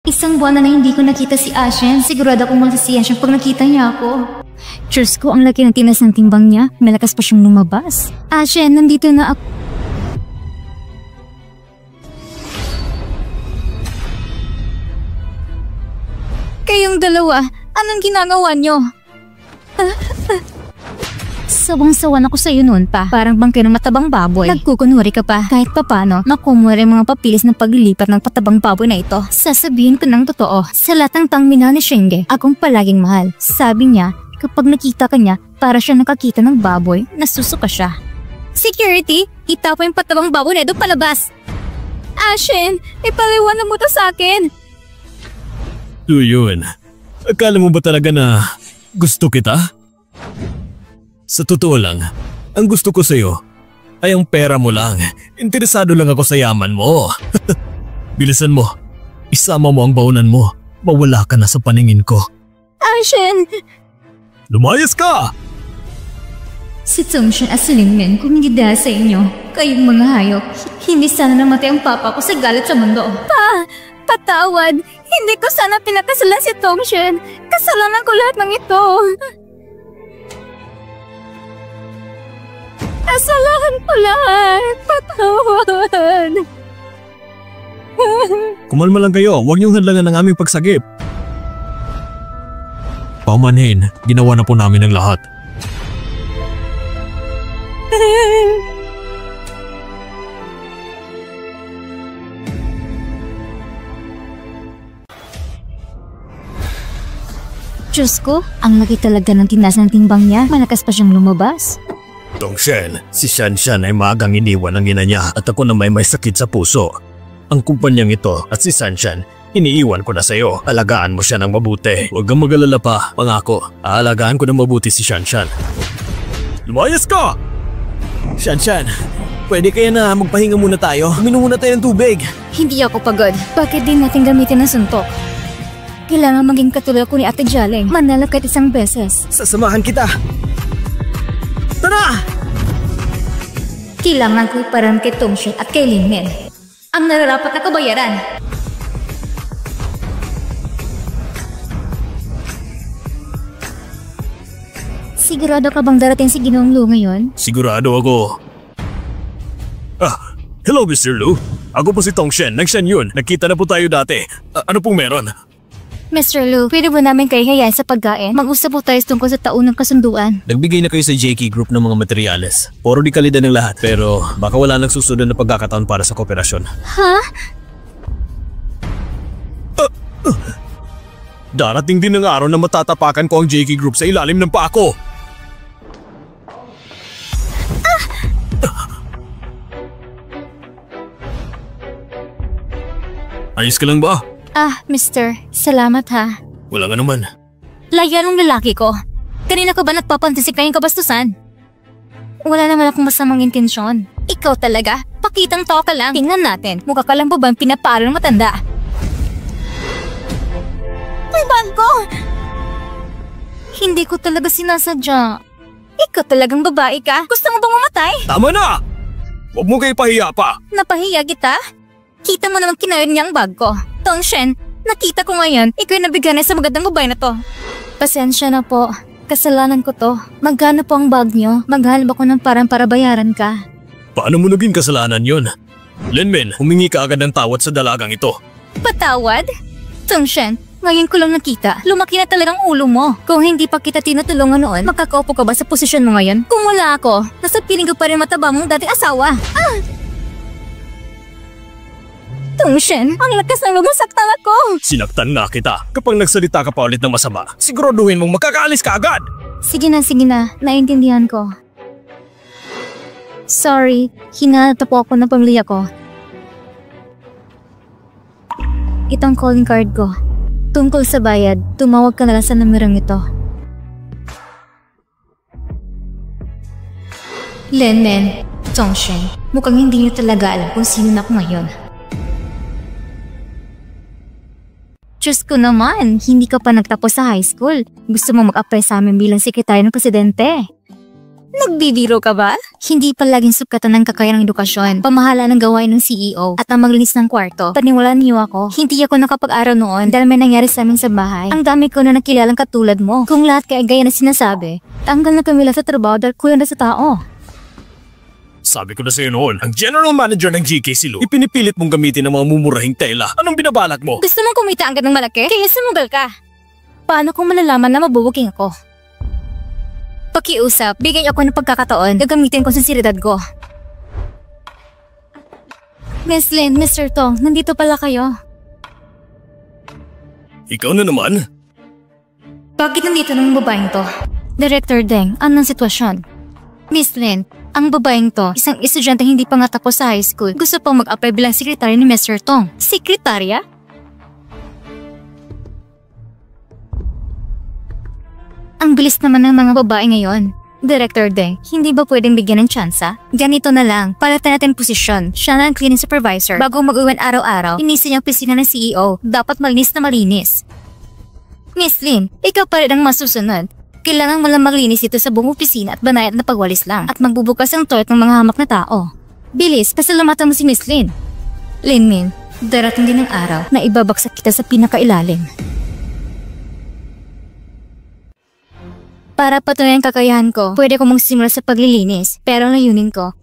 Isang buwan na hindi ko nakita si Ashen. Sigurado akong magsisiyan siya pag nakita niya ako. Diyos ko, ang laki ng tinas ng timbang niya. Malakas pa siyang lumabas. Ashen, nandito na ako. Kayong dalawa, anong ginagawa niyo? Sawang-sawan ako sa'yo noon pa. Parang bangkay ng matabang baboy. Nagkukunwari ka pa. Kahit papano, nakumura yung mga papilis ng paglilipat ng patabang baboy na ito. Sasabihin ko ng totoo, sa lahat ng tangminaw ni Shenge, akong palaging mahal. Sabi niya, kapag nakita ka niya, para siya nakakita ng baboy, nasusuka siya. Security, itapo yung patabang baboy na ito palabas. Ashen, ipaliwanag mo to sa akin. So yun, akala mo ba talaga na gusto kita? Sa totoo lang, ang gusto ko sa'yo ay ang pera mo lang. Interesado lang ako sa yaman mo. Bilisan mo, isama mo ang baunan mo. Mawala ka na sa paningin ko. Ashen! Lumayas ka! Si Tongshen at si Lingmen, kung hindi dahil sa inyo, kayong mga hayop, hindi sana namatay ang papa ko sa galit sa mundo. Patawad! Hindi ko sana pinakasalan si Tongshen. Kasalanan ko lahat ng ito. Kasalanan ko lahat. Patawad! Kumalma lang kayo, huwag niyong hadlangan ang aming pagsagip. Paumanhin, ginawa na po namin ang lahat. Diyos ko, ang laki talaga ng tinas ng timbang niya. Malakas pa siyang lumabas. Tongshen, si Shanshan ay maagang iniwan ng ina niya at ako na may sakit sa puso. Ang kumpanyang ito at si Shanshan, iniiwan ko na sa'yo. Alagaan mo siya ng mabuti. Huwag kang mag-alala pa, pangako. Aalagaan ko ng mabuti si Shanshan. Lumayas ka! Shanshan, pwede kaya na magpahinga muna tayo? Uminom muna tayo ng tubig. Hindi ako pagod. Bakit din natin gamitin ang suntok? Kailangan maging katulad ko ni Ate Jaleng. Manalo kahit isang beses. Sasamahan kita. Tara! Kailangan ko iparan kay Tongshen at kay Lingmen ang nararapat na kabayaran. Sigurado ka bang darating si Ginoong Lu ngayon? Sigurado ako. Hello Mr. Lu. Ako po si Tongshen, ng Shen Yun. Nagkita na po tayo dati. Ano pong meron? Mr. Lu, pwede ba namin kayo hayain sa pagkain? Mag-usap po tayo tungkol sa taunang kasunduan. Nagbigay na kayo sa JK Group ng mga materyales. Puro di kalidad ng lahat, pero baka wala nang susunod na pagkakataon para sa kooperasyon. Ha? Darating din ang araw na matatapakan ko ang JK Group sa ilalim ng paa ko. Ayos ka lang ba? Mister, salamat ha. Wala nga naman. Laya ng lalaki ko. Kanina ka ba nagpapantisik kayong kabastusan? Wala naman akong masamang intensyon. Ikaw talaga, pakitang tao ka lang. Tingnan natin, mukha ka lang ba bang pinaparo ng matanda? May bangko! Hindi ko talaga sinasadya. Ikaw talagang babae ka? Gusto mo bang mamatay? Tama na! Huwag mo kayo pahiya pa! Napahiya kita? Kita mo naman kinayon niya ang bag ko. Tongshen, nakita ko ngayon, ikaw yung nabigyan sa magandang babae na to. Pasensya na po. Kasalanan ko to. Magkano po ang bag niyo? Maghanap ako ng parang para bayaran ka. Paano mo naging kasalanan yun? Lingmen, humingi ka agad ng tawad sa dalagang ito. Patawad? Tongshen, ngayon ko lang nakita. Lumaki na talagang ulo mo. Kung hindi pa kita tinutulungan noon, makakaupo ka ba sa posisyon mo ngayon? Kung wala ako, nasa piling ko pa rin mataba mong dating asawa. Tongshen, ang lakas ng loob, saktan ako! Sinaktan nga kita. Kapag nagsalita ka pa ulit ng masama, siguraduhin mong magkakaalis ka agad! Sige na, naiintindihan ko. Sorry, hinata po ako ng pamilya ko. Itong calling card ko. Tungkol sa bayad, tumawag ka na lang sa numerong ito. Lingmen, Tongshen, mukhang hindi niyo talaga alam kung sino na ako ngayon. Diyos ko naman, hindi ka pa nagtapos sa high school. Gusto mo mag-apply sa amin bilang sekretaryo ng presidente. Nagbibiro ka ba? Hindi palaging sukatan ng kakayang edukasyon, pamahala ng gawain ng CEO, at ang maglinis ng kwarto. Paniwalaan niyo ako, hindi ako nakapag-aral noon dahil may nangyari sa amin sa bahay. Ang dami ko na nakilalang katulad mo. Kung lahat kay gaya na sinasabi, tanggal na kami sa trabaho dahil kuya na sa tao. Sabi ko na sa'yo noon, ang general manager ng GK si Lou, ipinipilit mong gamitin ng mga mumurahing tela. Anong binabalak mo? Gusto mong kumita agad ng malaki? Kaya sumugal ka. Paano kung malalaman na mabubuking ako? Pakiusap, bigyan ako ng pagkakataon, gagamitin ko sa sinseridad ko. Miss Lynn, Mr. Tong, nandito pala kayo. Ikaw na naman? Bakit nandito ng babaeng to? Director Deng, anong sitwasyon? Miss Lynn, ang babaeng to, isang estudyante hindi pa nga tapos sa high school, gusto pang mag-apply bilang sekretary ni Mr. Tong. Sekretarya? Ang bilis naman ng mga babae ngayon. Director Deng, hindi ba pwedeng bigyan ng tsansa? Ganito na lang, palitan natin posisyon. Siya na ang cleaning supervisor. Bago mag-uwan araw-araw, inisin niya ang pisina ng CEO. Dapat malinis na malinis. Miss Lynn, ikaw pa rin ang masusunod. Kailangan mo lang maglinis ito sa buong opisina at banayad na pagwalis lang. At magbubukas ang toilet ng mga hamak na tao. Bilis, pasalamatan mo si Miss Lynn. Lynn Min, darating din ang araw na ibabagsak kita sa pinakailalim. Para patunayan kakayahan ko, pwede ko mong simula sa paglilinis, pero ang layunin ko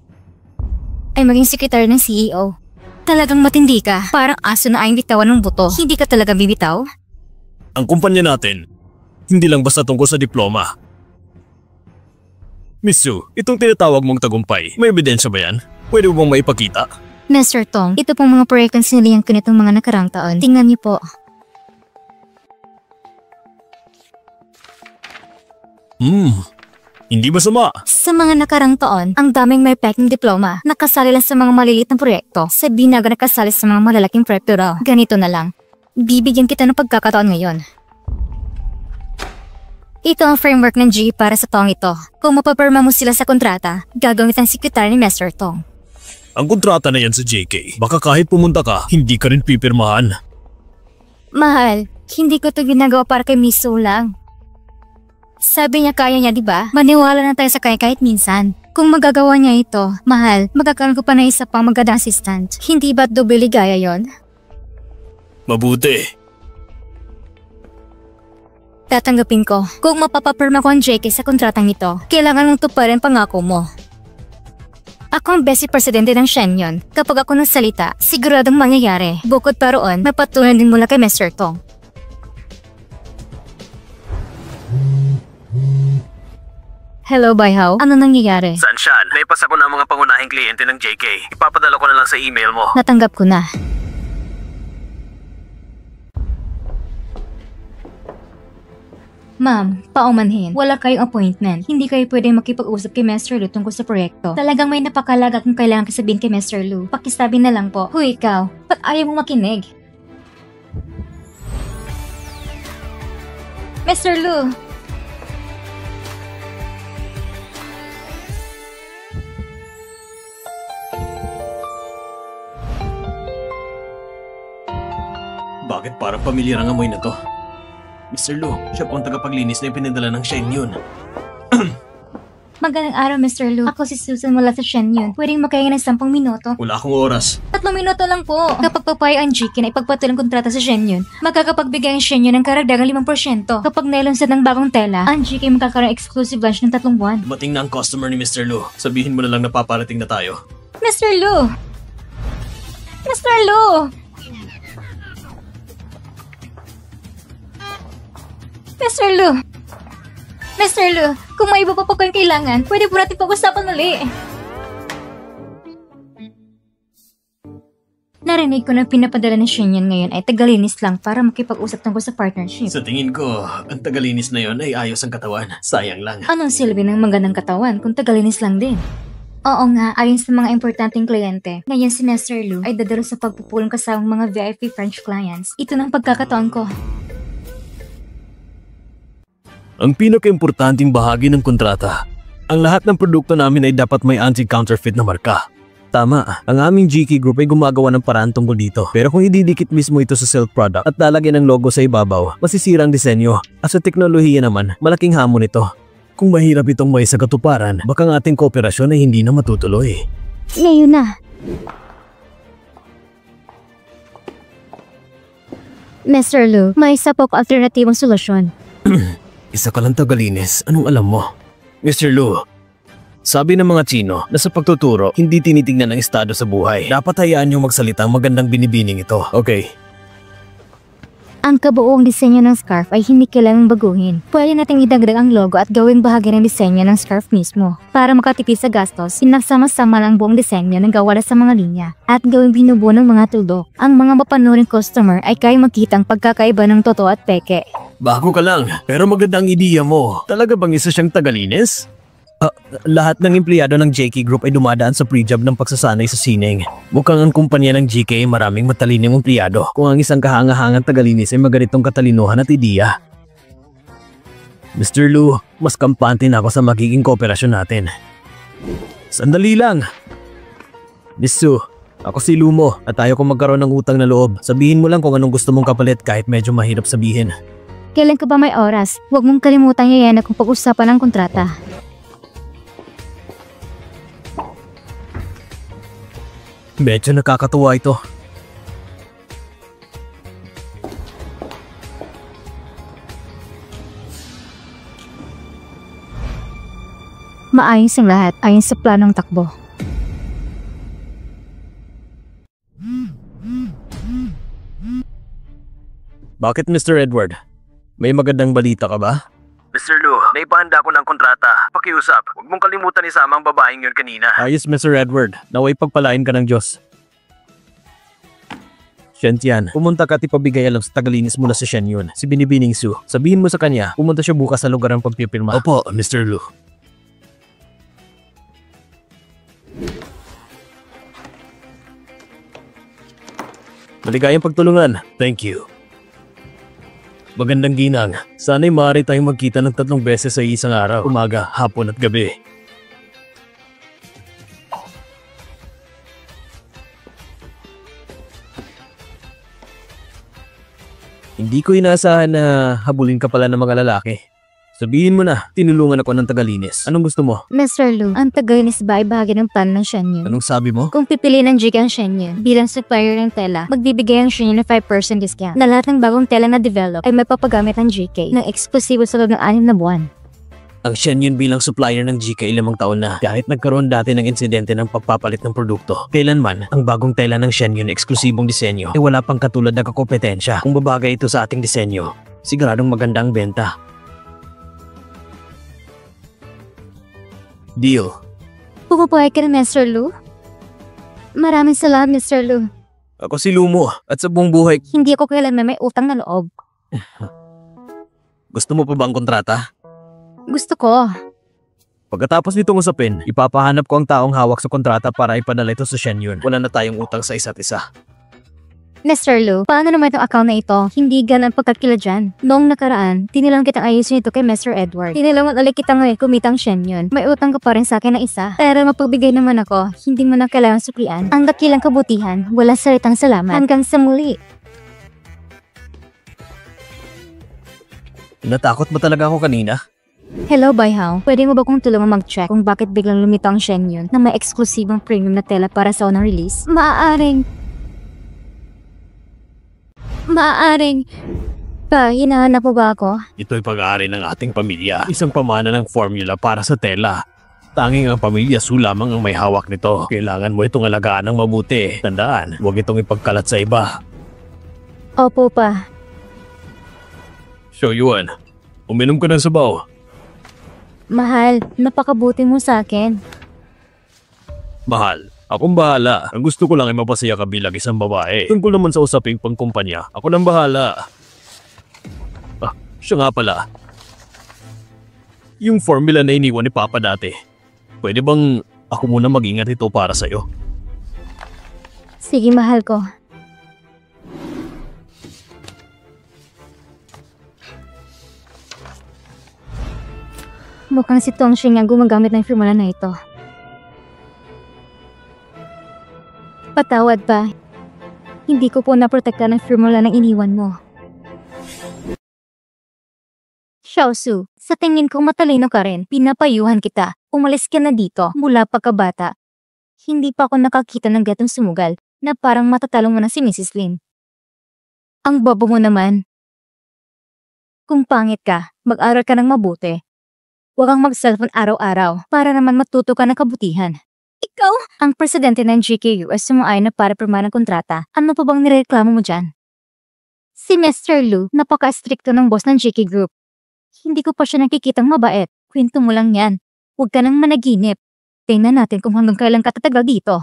ay maging sekretary ng CEO. Talagang matindi ka, parang aso na ayong bitawan ng buto. Hindi ka talaga bibitaw? Ang kumpanya natin, hindi lang basta tungkol sa diploma. Miss Sue, itong tinatawag mong tagumpay, may ebidensya ba yan? Pwede mo bang maipakita? Mr. Tong, ito pong mga proyektong sinilihan ko nitong mga nakarang taon. Tingnan niyo po. Hindi masama. Sa mga nakarang taon, ang daming may peking diploma. Nakasali lang sa mga maliliit na proyekto. Sabihin na nakasali sa mga malalaking proyekto raw. Ganito na lang. Bibigyan kita ng pagkakataon ngayon. Ito ang framework ng GE para sa taong ito. Kung mapapirma mo sila sa kontrata, gagawin ang sekretary ni Mr. Tong. Ang kontrata na yan sa JK, baka kahit pumunta ka, hindi ka rin pipirmahan. Mahal, hindi ko to ginagawa para kay Miss Sue lang. Sabi niya kaya niya, di ba? Maniwala na tayo sa kanya kahit minsan. Kung magagawa niya ito, mahal, magkakaroon ko pa na isa pang magandang assistant. Hindi ba't doble ligaya yon? Mabuti. Tatanggapin ko. Kung mapapapirma ko ang JK sa kontratang ito, kailangan mong tuparin pangako mo. Ako ang best presidente ng Shenyun. Kapag ako nagsalita, siguradong mangyayari. Bukod pa roon, mapatunan din mula kay Mr. Tong. Hello, Baihao. Ano nangyayari? Sanshan, naipas ako na ang mga pangunahing kliyente ng JK. Ipapadala ko na lang sa email mo. Natanggap ko na. Ma'am, paumanhin. Wala kayong appointment. Hindi kayo pwedeng makipag-usap kay Mr. Lu tungkol sa proyekto. Talagang may napakalaga kung kailangan kasabihin kay Mr. Lu. Pakisabi na lang po. Huy, ikaw. Ba't ayaw mong makinig? Mr. Lu! Bakit parang pamilyar ang amoy na to? Mr. Lu, siya po ang tagapaglinis na ipinadala ng Shenyun. Magandang araw, Mr. Lu. Ako si Susan mula sa Shenyun. Pwedeng makahinga ng 10 minuto. Wala akong oras. 3 minuto lang po. Kapag papaya ang GK na ipagpatuloy ang kontrata sa Shenyun, magkakapagbigay ang Shenyun ng karagdagang 5%. Kapag nailunsad ng bagong tela, ang GK magkakaroon ng exclusive lunch ng 3 buwan. Dumating na ang customer ni Mr. Lu. Sabihin mo na lang na paparating na tayo. Mr. Lu! Mr. Lu! Mr. Lu! Mr. Lu, kung may iba pa po kayong kailangan, pwede po natin pag-usapan uli. Narinig ko na pinapadala ni Shenyun ngayon ay tagalinis lang para makipag-usap tungkol sa partnership. Sa tingin ko, ang tagalinis na yon ay ayos ang katawan. Sayang lang. Anong silbi ng magandang katawan kung tagalinis lang din? Oo nga, ayon sa mga importanteng kliyente, ngayon si Mr. Lu ay dadalo sa pagpupulong kasamang mga VIP French clients. Ito na ang pagkakataon ko. Ang pinaka-importanting bahagi ng kontrata. Ang lahat ng produkto namin ay dapat may anti-counterfeit na marka. Tama, ang aming GK Group ay gumagawa ng paraan tungkol dito. Pero kung ididikit mismo ito sa silk product at lalagyan ng logo sa ibabaw, masisira ang disenyo. At sa teknolohiya naman, malaking hamon ito. Kung mahirap itong may sa katuparan, baka ang ating kooperasyon ay hindi na matutuloy. Ngayon na. Mr. Lu, may isa po alternatibong solusyon. Isa ka lang tagalinis. Anong alam mo? Mr. Lu, sabi ng mga Chino na sa pagtuturo, hindi tinitingnan ang estado sa buhay. Dapat hayaan niyong magsalita ang magandang binibining ito. Okay. Ang kabuuang disenyo ng scarf ay hindi kailangang baguhin. Pwede nating idagdag ang logo at gawing bahagi ng disenyo ng scarf mismo. Para makatipid sa gastos, pinagsama-sama lang buong disenyo ng gawa sa mga linya at gawing binubuo ng mga tuldok. Ang mga mapanuring customer ay kaya makita ang pagkakaiba ng totoo at peke. Bago ka lang, pero maganda ang ideya mo. Talaga bang isa siyang tagalinis? Lahat ng empleyado ng JK Group ay dumadaan sa pre-job ng pagsasanay sa sining. Mukhang ang kumpanya ng JK ay maraming matalinong empleyado. Kung ang isang kahangahangang tagalinis ay maganitong katalinuhan at ideya. Mr. Lu, mas kampante na ako sa magiging kooperasyon natin. Sandali lang! Miss Su, ako si Lumo at ayaw kong magkaroon ng utang na loob. Sabihin mo lang kung anong gusto mong kapalit kahit medyo mahirap sabihin. Kailan ka ba may oras? Huwag mong kalimutang yayana kung pag-usapan ng kontrata. Medyo nakakatuwa ito. Maayos ang lahat ayon sa planong takbo. Bakit Mr. Edward? May magandang balita ka ba? Mr. Lu, naipahanda ko ng kontrata. Pakiusap, huwag mong kalimutan isama ang babaeng yun kanina. Ayos, Mr. Edward. Naway pagpalain ka ng Diyos. Shen Tian, pumunta ka at ipabigay alam sa tagalinis mula sa Shen Yun, si Binibining Su. Sabihin mo sa kanya, pumunta siya bukas sa lugar ng pagpipirma. Opo, Mr. Lu. Maligayang pagtulungan. Thank you. Magandang ginang. Sana'y maaari tayong magkita ng 3 beses sa isang araw, umaga, hapon at gabi. Hindi ko inaasahan na habulin ka pala ng mga lalaki. Sabihin mo na, tinulungan ako ng tagalinis. Anong gusto mo? Mr. Lu, ang tagalinis ba ay bahagi ng plan ng Shen Yun? Anong sabi mo? Kung pipiliin ng JK ang Shen Yun bilang supplier ng tela, magbibigay ang Shen Yun ng 5% discount na lahat ng bagong tela na develop ay may papagamit ng JK ng eksklusibo sa loob ng 6 na buwan. Ang Shen Yun bilang supplier ng GK 5 taon na. Kahit nagkaroon dati ng insidente ng pagpapalit ng produkto, kailanman ang bagong tela ng Shen Yun eksklusibong disenyo ay wala pang katulad na kakompetensya. Kung babagay ito sa ating disenyo, siguradong maganda ang benta. Deal. Pumapayag ka na, Mr. Lu? Maraming salamat, Mr. Lu. Ako si Lumo at sa buong buhay. Hindi ako kailanman may utang na loob. Gusto mo pa ba ang kontrata? Gusto ko. Pagkatapos nitong usapin, ipapahanap ko ang taong hawak sa kontrata para ipadala ito sa Shen Yun. Wala na tayong utang sa isa't isa. Mr. Lu, paano naman itong account na ito? Hindi ganang pagkakila dyan. Noong nakaraan, tinilang kitang ayusin ito kay Mr. Edward. Tinilangan ulit kitang kumitang Shen Yun. May utang ka pa rin sa akin ng isa. Pero mapagbigay naman ako, hindi mo na kailangan suklian. Ang dakilang kabutihan, wala salitang salamat. Hanggang sa muli. Natakot ba talaga ako kanina? Hello, Baihao. Pwede mo ba kong tulungan mag-check kung bakit biglang lumitaw ang Shen Yun na may eksklusibong premium na tela para sa unang release? Maaaring... hinahanap mo ba ako? Ito'y pag-aari ng ating pamilya. Isang pamana ng formula para sa tela. Tanging ang pamilya Su lamang ang may hawak nito. Kailangan mo itong alagaan ng mabuti. Tandaan, huwag itong ipagkalat sa iba. Opo pa. So Yuan, uminom ka ng sabaw. Mahal, napakabuti mo sa akin. Mahal, akong bahala. Ang gusto ko lang ay mapasaya ka bilang isang babae. Tungkol naman sa usaping pangkumpanya, ako nang bahala. Siya nga pala. Yung formula na iniwan ni Papa dati. Pwede bang ako muna mag-ingat ito para sa'yo? Sige, mahal ko. Mukhang si Tongxing ang gumagamit ng formula na ito. Patawad pa. Hindi ko po naprotekta ng formula na iniwan mo. Xiaosu, sa tingin ko matalino ka rin. Pinapayuhan kita. Umalis ka na dito mula pagkabata. Hindi pa ako nakakita ng gatong sumugal na parang matatalo mo na si Mrs. Lin. Ang bobo mo naman. Kung pangit ka, mag-aral ka ng mabuti. Huwag kang mag-cellphone araw-araw para naman matuto ka ng kabutihan. Ikaw, ang presidente ng GKU ay sumaayon na para pirma ng kontrata. Ano pa bang nireklamo mo dyan? Si Mr. Lu, napaka-stricto ng boss ng GK Group. Hindi ko pa siya nakikitang mabait. Kwento mo lang yan. Huwag ka nang managinip. Tingnan natin kung hanggang kailan ka tatagal dito.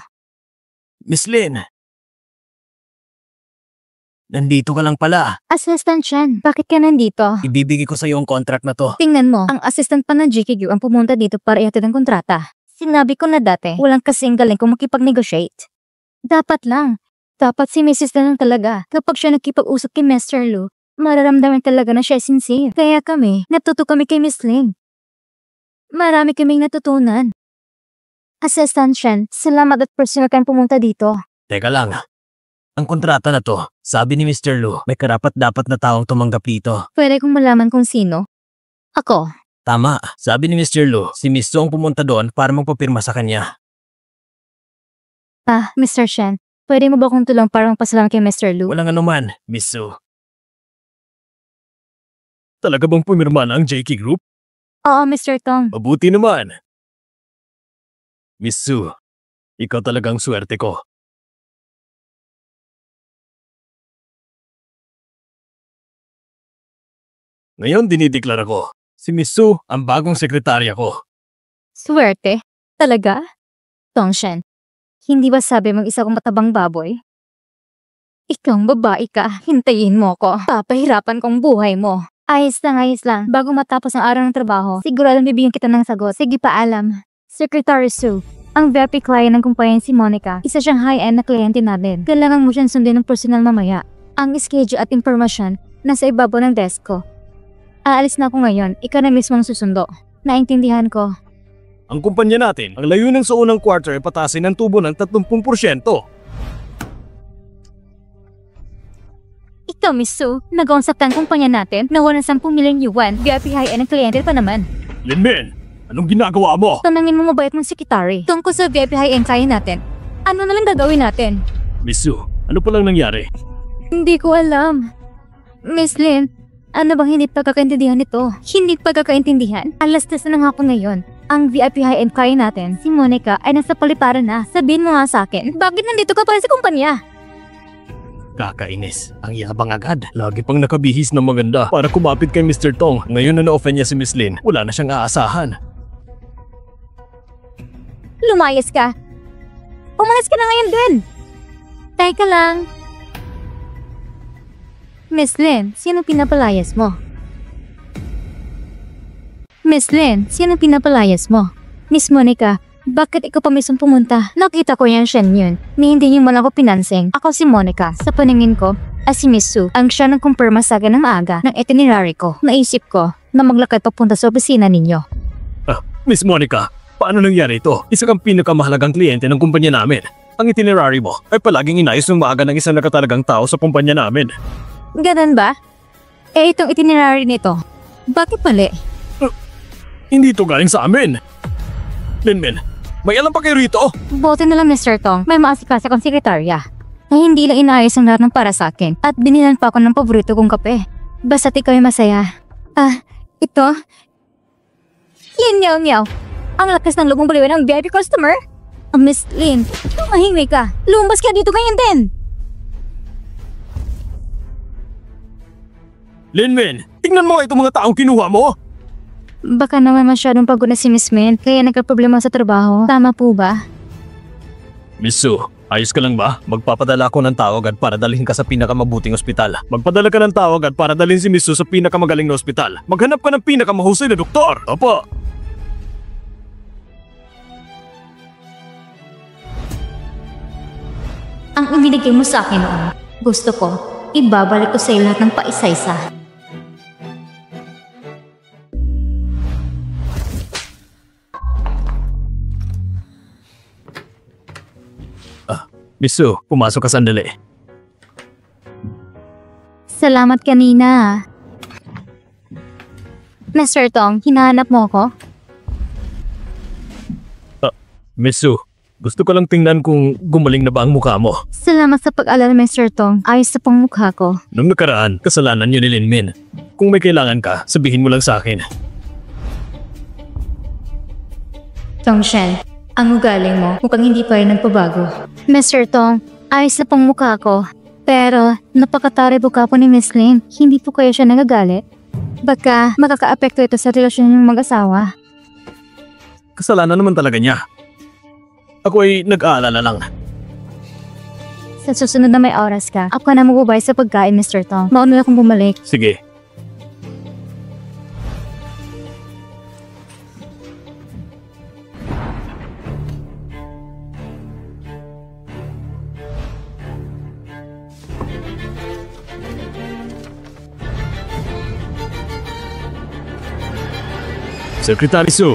Miss Lin! Nandito ka lang pala. Assistant Chan, bakit ka nandito? Ibibigay ko sa iyo ang contract na to. Tingnan mo, ang assistant pa ng GKU ang pumunta dito para ihatid ang kontrata. Sinabi ko na dati, walang kasing galing kung makipag-negotiate. Dapat lang. Dapat si Mrs. na lang talaga. Kapag siya nakipag-usap kay Mr. Lu, mararamdaman talaga na siya sincere. Kaya kami, natuto kami kay Miss Ling. Marami kaming natutunan. Assistant Chen, salamat at personal kang pumunta dito. Teka lang. Ang kontrata na to, sabi ni Mr. Lu, may karapat-dapat na taong tumanggap dito. Pwede kong malaman kung sino? Ako. Tama. Sabi ni Mr. Lu, si Miss Su ang pumunta doon para magpapirma sa kanya. Mr. Chen, pwede mo ba akong tulong para magpasalamat kay Mr. Lu? Walang anuman, Miss Su. Talaga bang pumirma na ang JK Group? Oo, Mr. Tong. Mabuti naman. Miss Su, ikaw talagang swerte ko. Ngayon dinideklara ko, si Miss Su ang bagong sekretarya ko. Swerte? Talaga? Tongshen, hindi ba sabi mong isa kong matabang baboy? Ikaw babae ka, hintayin mo ko. Papahirapan kong buhay mo. Ayos lang. Bago matapos ang araw ng trabaho, siguradong bibigyan kita ng sagot. Sige paalam. Secretary Su, ang VIP client ng kumpanya si Monica. Isa siyang high-end na kliyente natin. Kailangan mo siyang sundin ng personal mamaya. Ang schedule at impormasyon nasa ibabaw ng desk ko. Aalis na ako ngayon, ikaw na mismo ang susundo. Naintindihan ko. Ang kumpanya natin, ang layunin sa unang quarter ay patasin ang tubo ng 30%. Ikaw, Miss Su, nag-unsap ang kumpanya natin na walang 10 milyong yuan. VIP high-end ang kliyente pa naman. Linmin, anong ginagawa mo? Tanangin mo mabait mong sekretary. Tungkol sa VIP high-end client natin, ano na lang gagawin natin? Miss Su, ano palang nangyari? Hindi ko alam. Miss Lin, ano bang hindi pagkakaintindihan nito? Hindi pagkakaintindihan? Alas-tas na nga ako ngayon. Ang VIP high-end client natin, si Monica, ay nasa paliparan na. Sabihin mo nga sa akin, bakit nandito ka pa sa kumpanya? Kakainis. Ang yabang agad. Lagi pang nakabihis na maganda para kumapit kay Mr. Tong. Ngayon na na-offend niya si Miss Lin, wala na siyang aasahan. Lumayas ka. Umalis ka na ngayon din. Teka lang. Miss Lin, sino pinapalayas mo? Miss Lin, sino pinapalayas mo? Miss Monica, bakit ikaw pa mismo pumunta? Nakita ko yan Shen yun, ni hindi niyo man ako pinansing. Ako si Monica, sa paningin ko, ay si Miss Su, ang siya nang kumpirma sa akin ng maaga ng itinerary ko. Naisip ko na maglakad papunta sa opisina ninyo. Miss Monica, paano nangyari ito? Isa kang pinakamahalagang kliyente ng kumpanya namin. Ang itinerary mo ay palaging inayos ng maaga ng isang nakatalagang tao sa kumpanya namin. Ganun ba? Itong itinerary nito, bakit mali? Hindi ito galing sa amin. Linmin, may alam pa kayo rito? Bote na lang Mr. Tong, may maasikasa kong sekretarya. Na hindi lang inaayos ang lahat ng para sa akin at binilan pa ako ng paborito kong kape. Basta't ikaw ay masaya. Ito? Yan. Ang lakas ng loob mong baliwan ng VIP customer? Miss Lin, tumahimik ka. Lumabas ka dito ngayon din. Linmin, tingnan mo itong mga taong kinuha mo. Baka naman masyadong pagod na si Miss Min kaya nagkaproblema sa trabaho. Tama po ba? Miss Su, ayos ka lang ba? Magpapadala ako ng tawag at para dalhin ka sa pinakamabuting ospital. Magpadala ka ng tawag at para dalhin si Miss Su sa pinakamagaling na ospital. Maghanap ka ng pinakamahusay na doktor. Opo. Ang ibinigay mo sa akin noon, gusto ko, ibabalik ko sa iyo lahat ng paisa-isa. Miss Su, pumasok ka sandali. Salamat kanina. Mr. Tong, hinahanap mo ako? Miss Su, gusto ko lang tingnan kung gumaling na ba ang mukha mo. Salamat sa pag-alala, Mr. Tong. Ayos sa pangmukha ko. Nung nakaraan, kasalanan yun ni Linmin. Kung may kailangan ka, sabihin mo lang sa akin. Tongshan, ang ugali mo mukhang hindi pa rin nagpabago. Mr. Tong, ayos na pangmukha ko. Pero, napakataribo ka po ni Miss Lin. Hindi po kaya siya nagagalit? Baka makaka-apekto ito sa relasyon ng mag-asawa. Kasalanan naman talaga niya. Ako ay nag-aalala lang. Sa susunod na may oras ka, ako na magubay sa pagkain, Mr. Tong. Mauna akong bumalik. Sige. Secretary Su.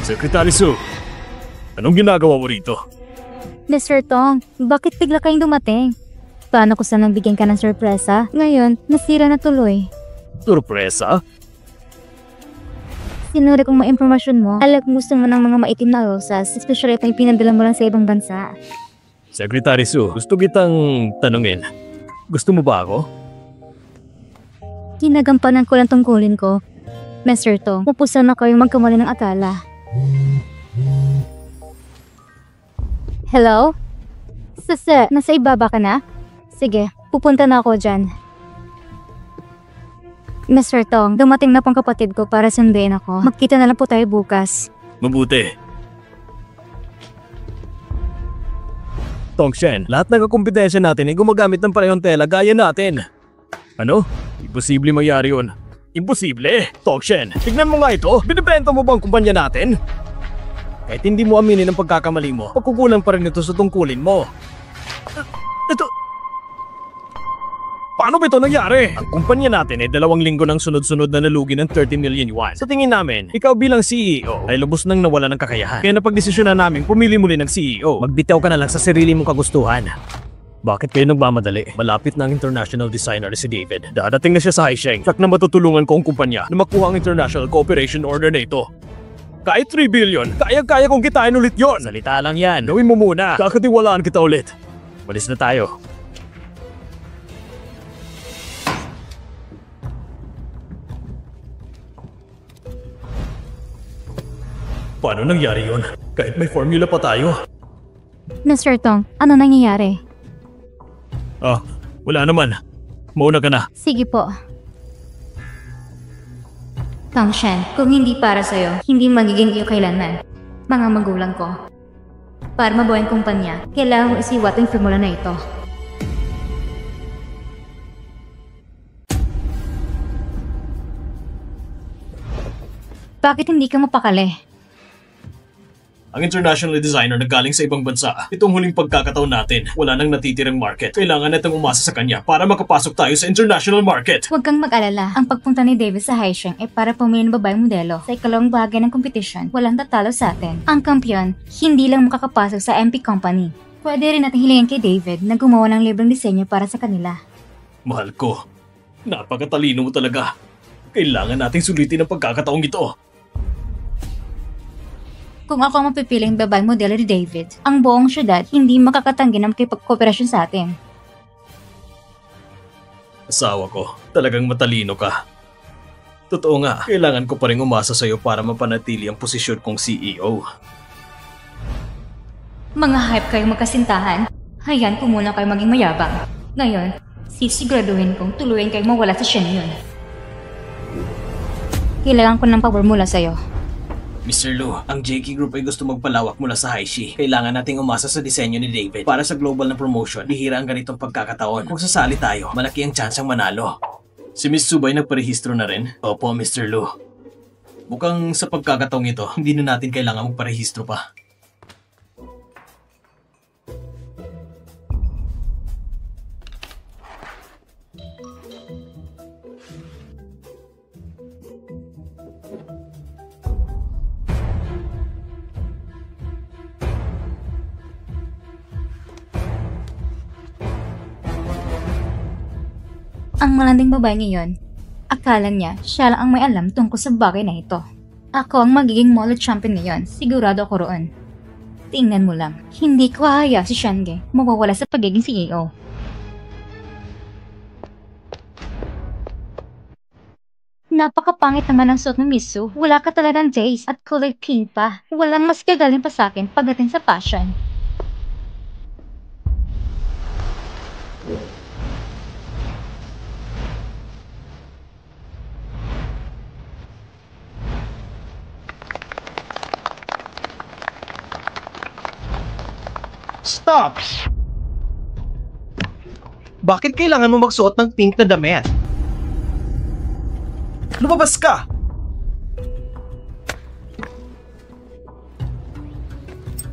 Secretary Su, anong ginagawa mo rito? Mr. Tong, bakit bigla kayong dumating? Paano ko sanang bigyan ka ng sorpresa? Ngayon, nasira na tuloy. Sorpresa? Sinuri kong mga impormasyon mo. Alam gusto mo ng mga maitim na rosas, especially ito yung pinadala mo lang sa ibang bansa. Secretary Su, gusto kitang tanungin. Gusto mo ba ako? Ginagampanan ko lang tungkulin ko. Mr. Tong, pupusan na kayong magkamali ng akala. Hello? Sasa, nasa ibaba ka na? Sige, pupunta na ako dyan. Mr. Tong, dumating na pang kapatid ko para sunduin ako. Magkita na lang po tayo bukas. Mabuti. Tongshan, lahat ng kakumpetensya natin ay gumagamit ng parehong tela gaya natin. Ano? Imposible mangyari yun. Imposible! Tongshan, tignan mo nga ito. Binibenta mo ba ang kumpanya natin? Kahit hindi mo aminin ang pagkakamali mo, pagkukulang pa rin ito sa tungkulin mo. Ito... Paano ba ito nangyari? Ang kumpanya natin ay 2 linggo ng sunod-sunod na nalugi ng 30 million yuan. Sa tingin namin, ikaw bilang CEO ay lubos nang nawala ng kakayahan. Kaya napagdesisyonan namin pumili muli ng CEO. Magbitaw ka na lang sa sarili mong kagustuhan. Bakit kayo nagmamadali? Malapit na ang international designer si David. Dadating na siya sa Haisheng. Sak na matutulungan ko ang kumpanya na makuha ang international cooperation order na ito. Kahit 3 billion, kaya-kaya kong kitain ulit yon. Salita lang yan. Gawin mo muna. Kakatiwalaan kita ulit. Malis na tayo. Paano nangyari yun? Kahit may formula pa tayo. Mr. Tong, ano nangyayari? Ah, wala naman. Mauna ka na. Sige po. Tongshan, kung hindi para sa'yo, hindi magiging iyo kailanman. Mga magulang ko. Para mabuhay ang kumpanya, kailangan ko isiwat ang formula na ito. Bakit hindi ka mapakali? Ang international designer na galing sa ibang bansa. Itong huling pagkakataon natin, wala nang natitirang market. Kailangan natang umasa sa kanya para makapasok tayo sa international market. Huwag kang mag-alala. Ang pagpunta ni David sa Haisheng ay para pumili ng babaeng modelo. Sa ikalawang bahagi ng kompetisyon, walang tatalo sa atin. Ang kampiyon, hindi lang makakapasok sa MP Company. Pwede rin natin hilingin kay David na gumawa ng libreng disenyo para sa kanila. Mahal ko, napakatalino mo talaga. Kailangan nating sulitin ang pagkakataong ito. Kung ako ang mapipiling babaeng modelo ni David, ang buong syudad hindi makakatanggi ng makipagkooperasyon sa atin. Asawa ko, talagang matalino ka. Totoo nga, kailangan ko pa rin umasa sa'yo para mapanatili ang posisyon kong CEO. Mga hype kayong magkasintahan, hayaan ko muna kayo maging mayabang. Ngayon, sisiguraduhin kong tuluyan kayong mawala sa Shenyun. Kailangan ko ng power mula sa'yo. Mr. Lu, ang JK Group ay gusto magpalawak mula sa Haishi. Kailangan nating umasa sa disenyo ni David. Para sa global na promotion, bihira ang ganitong pagkakataon. Kung sasali tayo, malaki ang tsansang manalo. Si Miss Subay nagparehistro na rin? Opo, Mr. Lu. Mukhang sa pagkakataong ito, hindi na natin kailangan magparehistro pa. Ang malanding babae ngayon, akala niya siya lang ang may alam tungkol sa bagay na ito. Ako ang magiging mall champion ngayon, sigurado ako roon. Tingnan mo lang, hindi ko hahaya si Shange mawawala sa pagiging CEO. Napakapangit naman ang suot ng Misu. Wala ka talaga ng taste at kulay pink pa. Walang mas gagaling pa sa akin pagdating sa fashion. Stop! Bakit kailangan mo magsuot ng pink na damit? Lumabas ka!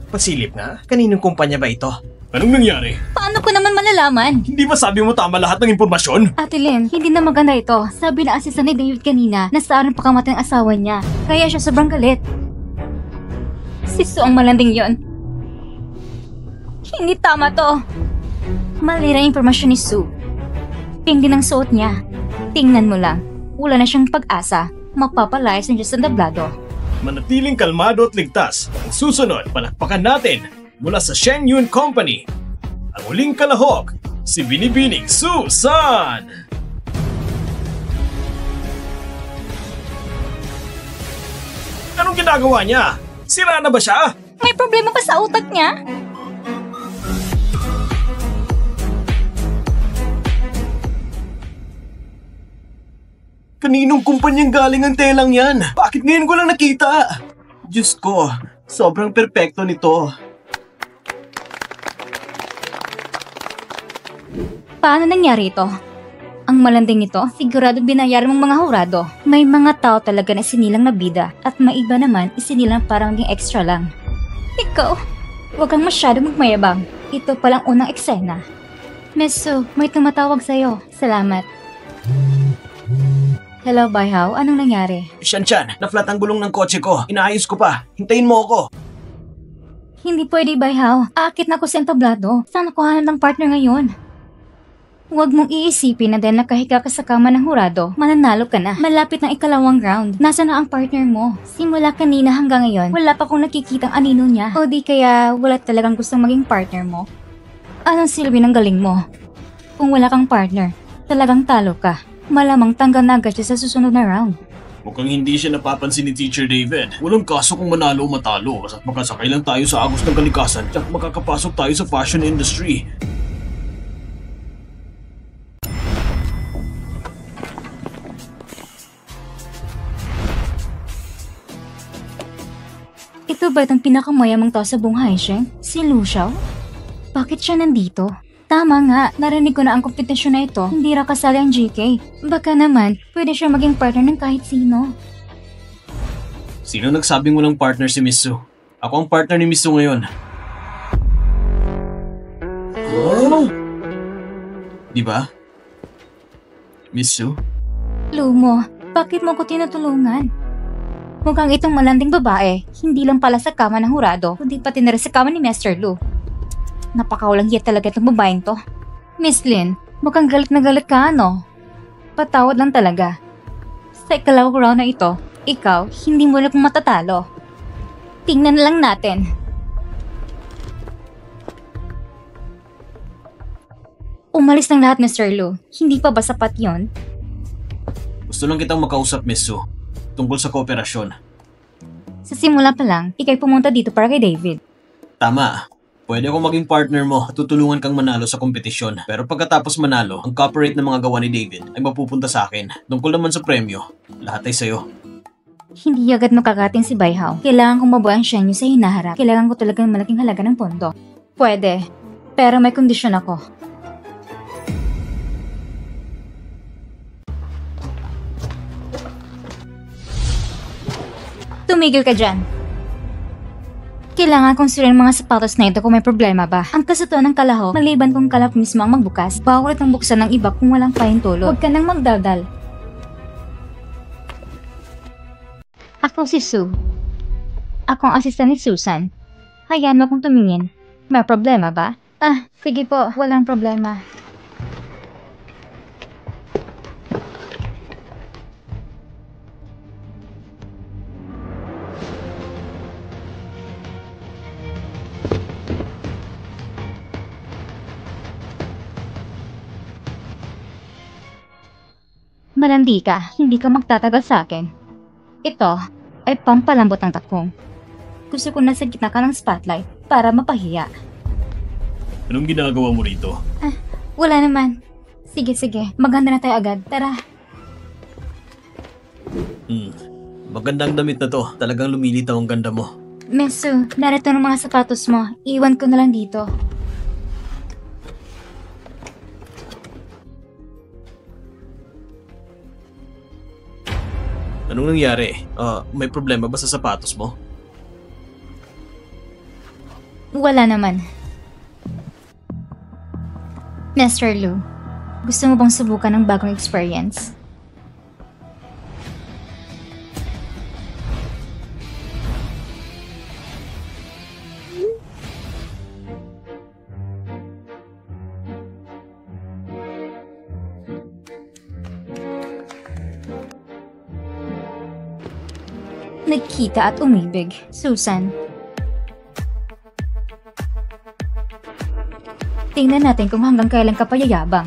Pasilip na? Kaninong kumpanya ba ito? Anong nangyari? Paano ko naman malalaman? Hindi ba sabi mo tama lahat ng impormasyon? Ate Lynn, hindi na maganda ito. Sabi na asista ni David kanina na sa araw pakamatay ang asawa niya. Kaya siya sobrang galit. Si Sue ang malanding yon. Hindi tama to. Mali rin ang impormasyon ni Sue. Pink din ang suot niya. Tingnan mo lang. Wala na siyang pag-asa. Mapapalayas ng Diyos ang tablado. Manatiling kalmado at ligtas. Ang susunod, palakpakan natin mula sa Shen Yun Company. Ang huling kalahok, si Binibining Susan! Anong ginagawa niya? Sira na ba siya? May problema pa sa utak niya? Kaninong kumpanyang galing ang telang yan? Bakit ngayon ko lang nakita? Diyos ko, sobrang perpekto nito. Paano nangyari ito? Ang malanding ito, sigurado binayaran mong mga hurado. May mga tao talaga na sinilang na bida at may iba naman isinilang parang maging extra lang. Ikaw, huwag kang masyadong magmayabang. Ito palang unang eksena. Miss Sue, may tumatawag sa'yo. Salamat. Hello, Baihao. Anong nangyari? Shanshan, na-flat ang gulong ng kotse ko. Inaayos ko pa. Hintayin mo ako. Hindi pwede, Baihao. Aakit na ako sa entablado. Saan ako hanap ng partner ngayon? Huwag mong iisipin na dahil nakahiga ka sa kama ng hurado, mananalo ka na. Malapit ng ikalawang round. Nasaan na ang partner mo? Simula kanina hanggang ngayon, wala pa akong nakikitang anino niya. O di kaya wala talagang gustong maging partner mo? Anong silbi ng galing mo? Kung wala kang partner, talagang talo ka. Malamang tanggal na agad siya sa susunod na round. Mukhang hindi siya napapansin ni Teacher David. Walang kaso kung manalo o matalo. At makasakay lang tayo sa agos ng kalikasan at makakapasok tayo sa fashion industry. Ito ba itong pinakamayamang tao sa buong Haisheng? Si Lu Xiao? Bakit siya nandito? Tama nga, narinig ko na ang kompetisyon na ito. Hindi ra kasali ang GK. Baka naman, pwede siya maging partner ng kahit sino. Sino nagsabing walang partner si Miss Sue? Ako ang partner ni Miss Sue ngayon. Oh! Diba? Miss Sue? Lumo, bakit mo ko tinutulungan? Mukhang itong malanding babae, hindi lang pala sa kama ng hurado, kundi pati na rin sa kama ni Master Lu. Napakawalang hiya talaga itong babaeng to. Miss Lin, mukhang galit na galit ka ano? Patawad lang talaga. Sa ikalawang round na ito, ikaw, hindi mo lang matatalo. Tingnan na lang natin. Umalis ng lahat, Mr. Lu. Hindi pa ba sapat yon? Gusto lang kitang makausap, Miss Sue. Tungkol sa kooperasyon. Sa simula pa lang, ikay pumunta dito para kay David. Tama. Pwede akong maging partner mo at tutulungan kang manalo sa kompetisyon. Pero pagkatapos manalo, ang copyright ng mga gawa ni David ay mapupunta sa akin. Tungkol naman sa premyo, lahat ay sa'yo. Hindi agad makakating si Baihao. Kailangan kong mabuhay ang Shen Yu sa hinaharap. Kailangan ko talagang malaking halaga ng pondo. Pwede. Pero may kondisyon ako. Tumigil ka dyan. Kailangan kong suriin mga sapatos na ito kung may problema ba. Ang kasutuan ng kalaho, maliban kung kalap mismo ang magbukas, bawal itong buksan ng iba kung walang pahintulot. Huwag ka nang magdaldal. Ako si Sue. Ako ang asistan ni Susan. Hayaan mo akong tumingin. May problema ba? Ah, sige po, walang problema. Malandi ka, hindi ka magtatagal sa akin. Ito ay pampalambot ng takong. Gusto ko nasa gitna ka ng spotlight para mapahiya. Anong ginagawa mo rito? Wala naman. Sige, maganda na tayo agad. Tara. Magandang damit na to. Talagang lumilitaw ang ganda mo. Mesu, narito ng mga sapatos mo. Iwan ko na lang dito. Anong nangyari? May problema ba sa sapatos mo? Wala naman. Mr. Lu, gusto mo bang subukan ng bagong experience? Nagkita at umibig. Susan. Tingnan natin kung hanggang kailan ka payayabang.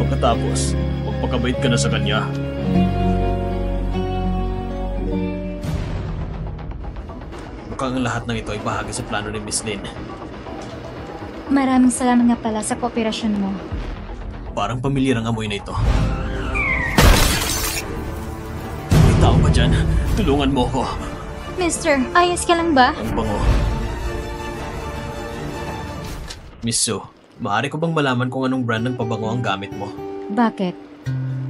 Pagkatapos, magpakabait ka na sa kanya. Mukhang ang lahat ng ito ay bahagi sa plano ni Miss Lin. Maraming salamat nga pala sa kooperasyon mo. Parang pamilyar ang amoy na ito. May tao ba dyan? Tulungan mo ko. Mister, ayos ka lang ba? Ang bango. Miss Su, maaari ko bang malaman kung anong brand ng pabango ang gamit mo? Bakit?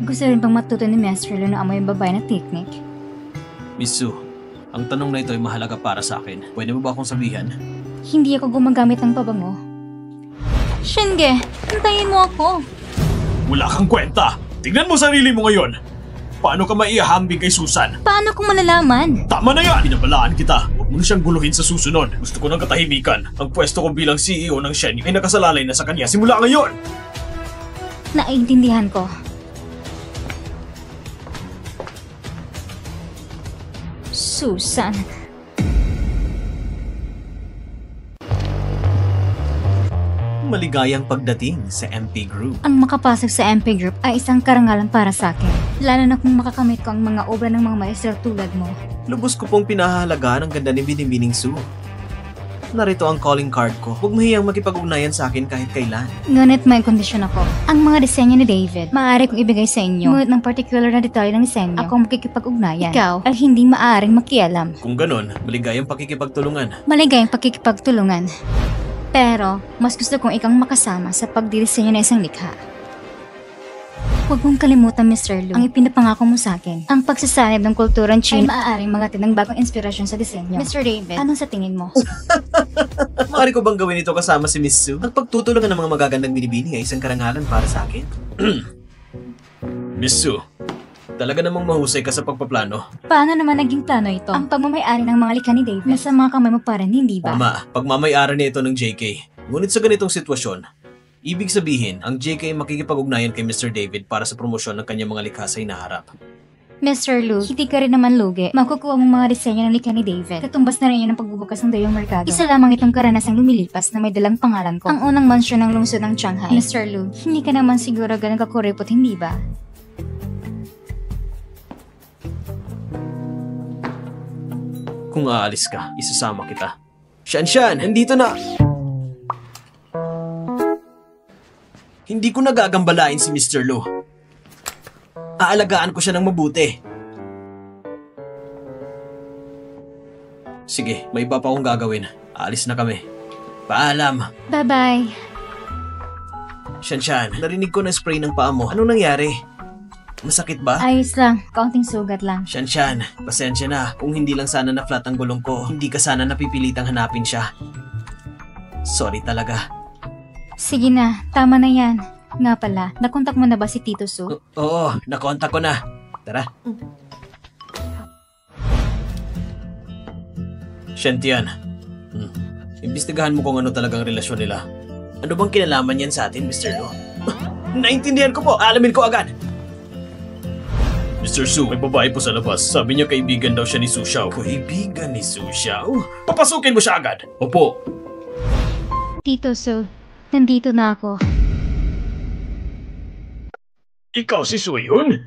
Gusto rin bang matuto ni Master Lu na amoy ang babae na technique? Miss Su, ang tanong na ito ay mahalaga para sa akin. Pwede mo ba akong sabihan? Hindi ako gumagamit ng pabango. Shinge, hintayin mo ako. Wala kang kwenta! Tignan mo sarili mo ngayon! Paano ka maihahambing kay Susan? Paano kung malalaman? Tama na yan! Binabalaan kita! Huwag mo na siyang guluhin sa susunod. Gusto ko ng katahimikan. Ang pwesto ko bilang CEO ng Shen ay nakasalalay na sa kanya simula ngayon! Naiintindihan ko. Susan. Maligayang pagdating sa MP Group. Ang makapasok sa MP Group ay isang karangalan para sa akin. Lalo na kung makakamit ko ang mga obra ng mga maestro tulad mo. Lubos ko pong pinahahalagaan ang ganda ni Binibining Su. Narito ang calling card ko. Huwag mo hiyang makipag-ugnayan sa akin kahit kailan. Ngunit may kondisyon ako. Ang mga disenyo ni David, maaari kong ibigay sa inyo. Ngunit ng particular na detalye ng disenyo, ako makikipag-ugnayan. Ikaw ay hindi maaaring makialam. Kung ganon, maligayang pakikipagtulungan. Maligayang pakikipagtulungan. Pero, mas gusto kong ikang makasama sa pagdidisenyo ng isang likha. Huwag mong kalimutan, Mr. Lu, ang ipinapangako mo sa akin. Ang pagsasanib ng kulturang Chino ay maaaring magatid ng bagong inspirasyon sa disenyo. Mr. David, anong sa tingin mo? Maaari ko bang gawin ito kasama si Miss Su? Ang pagtutulungan ng mga magagandang binibini ay isang karangalan para sa akin. Miss Su, talaga namang mahusay ka sa pagpaplano. Paano naman naging plano ito? Ang pagmamayari ng mga likha ni David, nasa mga kamay mo pa rin, hindi ba? Tama, pagmamayari na ito ng JK. Ngunit sa ganitong sitwasyon, ibig sabihin, ang JK ay makikipag-ugnayan kay Mr. David para sa promosyon ng kanyang mga likha sa hinaharap. Mr. Lu, hindi ka rin naman lugi. Makukuha mong mga disenyo ng likha ni David. Katumbas na rin yun ang pagbubukas ng dayong merkado. Isa lamang itong karanasang lumilipas na may dalang pangalan ko. Ang unang mansyon ng lungsod ng Shanghai. Mr. Lu, hindi ka naman siguro ganun kakuripot, hindi ba? Kung aalis ka, isasama kita. Shanshan, nandito na! Hindi ko nagagambalain si Mr. Lu. Aalagaan ko siya ng mabuti. Sige, may iba pa akong gagawin. Aalis na kami. Paalam. Bye-bye. Shanshan, narinig ko na spray ng paa mo. Anong nangyari? Masakit ba? Ayos lang, kaunting sugat lang. Shanshan, pasensya na. Kung hindi lang sana na flat ang gulong ko, hindi ka sana napipilitang hanapin siya. Sorry talaga. Sige na, tama na yan. Nga pala, nakontak mo na ba si Tito Su? Oo, nakontak ko na. Tara. Shen Tian. Imbestigahan mo kung ano talagang relasyon nila. Ano bang kinalaman yan sa atin, Mr. Lu? Naintindihan ko po. Alamin ko agad. Mr. Su, may babae po sa labas. Sabi niya kaibigan daw siya ni Su Xiao. Kaibigan ni Su Xiao? Papasukin mo siya agad. Opo. Tito Su, nandito na ako. Ikaw si Su yun?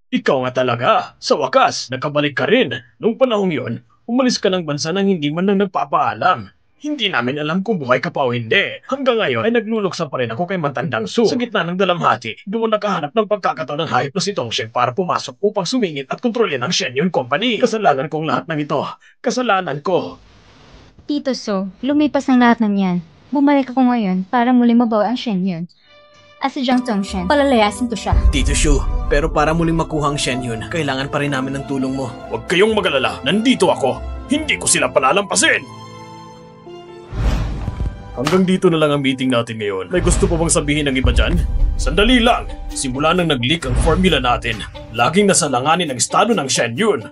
Ikaw nga talaga. Sa wakas, nakabalik ka rin. Noong panahong yon, umalis ka ng bansa nang hindi man lang nagpapaalam. Hindi namin alam kung buhay ka pa o hindi. Hanggang ngayon ay nagluluksa pa rin ako kay matandang Su. Sa gitna ng dalamhati, doon nakahanap ng pagkakataon ng hayop na si Tongshen para pumasok upang sumingit at kontrolin ang Shenyun Company. Kasalanan kong lahat ng ito. Kasalanan ko. Tito Su, lumipas ang lahat ng yan. Bumalik ako ngayon para muling mabawi ang Shenyun. At si Jiang Tongshen, palalayasin ko siya. Tito Shu, pero para muling makuha ang Shenyun, kailangan pa rin namin ng tulong mo. Huwag kayong magalala. Nandito ako. Hindi ko sila palalampasin. Hanggang dito na lang ang meeting natin ngayon. May gusto pa bang sabihin ng iba dyan? Sandali lang! Simula nang nag-leak ang formula natin, laging nasalanganin ang estado ng Shenyun.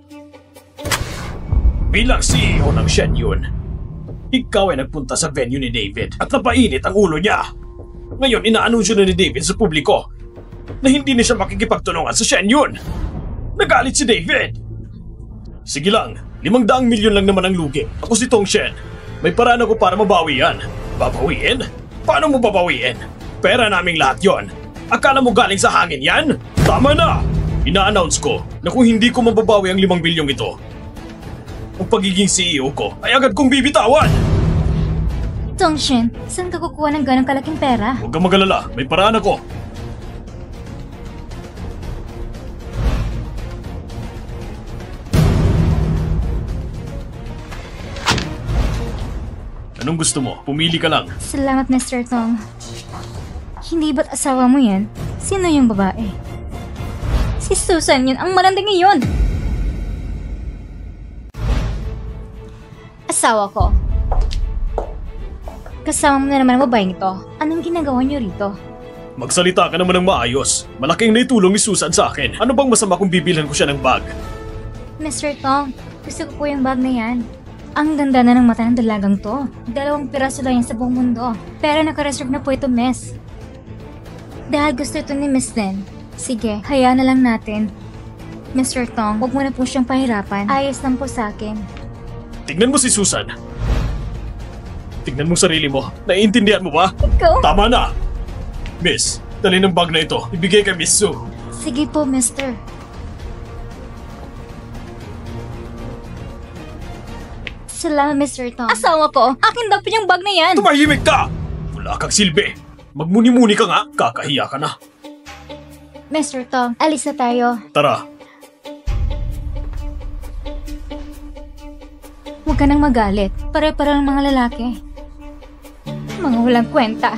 Bilang CEO ng Shenyun, ikaw ay nagpunta sa venue ni David at napainit ang ulo niya. Ngayon inaanunsyo na ni David sa publiko na hindi na siya makikipagtulungan sa Shenyun. Nagalit si David. Sige lang, 500 milyon lang naman ang lugi. Ako si Tongshen. May paraan ako para mabawi yan. Babawiin? Paano mo babawiin? Pera naming lahat yon. Akala mo galing sa hangin yan? Tama na! Ina-announce ko na kung hindi ko mababawi ang 5 bilyong ito, ang pagiging CEO ko ay agad kong bibitawan! Tongshen, saan ka kukuha ng ganong kalaking pera? Huwag kang magalala, may paraan ako. Anong gusto mo? Pumili ka lang. Salamat, Mr. Tong. Hindi ba't asawa mo yan? Sino yung babae? Si Susan yun, ang malandi ngayon! Asawa ko. Kasama mo na naman ang babaeng ito. Anong ginagawa niyo rito? Magsalita ka naman ng maayos. Malaking naitulong ni Susan sa akin. Ano bang masama kung bibilhan ko siya ng bag? Mr. Tong, gusto ko po yung bag na yan. Ang ganda na ng mata ng dalagang to. 2 piraso lang yan sa buong mundo. Pero naka-reserve na po ito, miss. Dahil gusto ito ni Miss Nen. Sige, hayaan na lang natin. Mr. Tong, huwag mo na po siyang pahirapan. Ayos lang po sa akin. Tignan mo si Susan. Tignan mo sarili mo. Naiintindihan mo ba? Ikaw? Tama na! Miss, dali ng bag na ito. Ibigay kay Miss Sue. Sige po, mister. Salamat, Mr. Tong. Asawa ko! Akin daw po yung bag na yan! Tumahimik ka! Wala kang silbi. Magmuni-muni ka nga. Kakahiya ka na. Mr. Tong, alis na tayo. Tara. Huwag ka nang magalit. Pare-pare ng mga lalaki. Mga walang kwenta.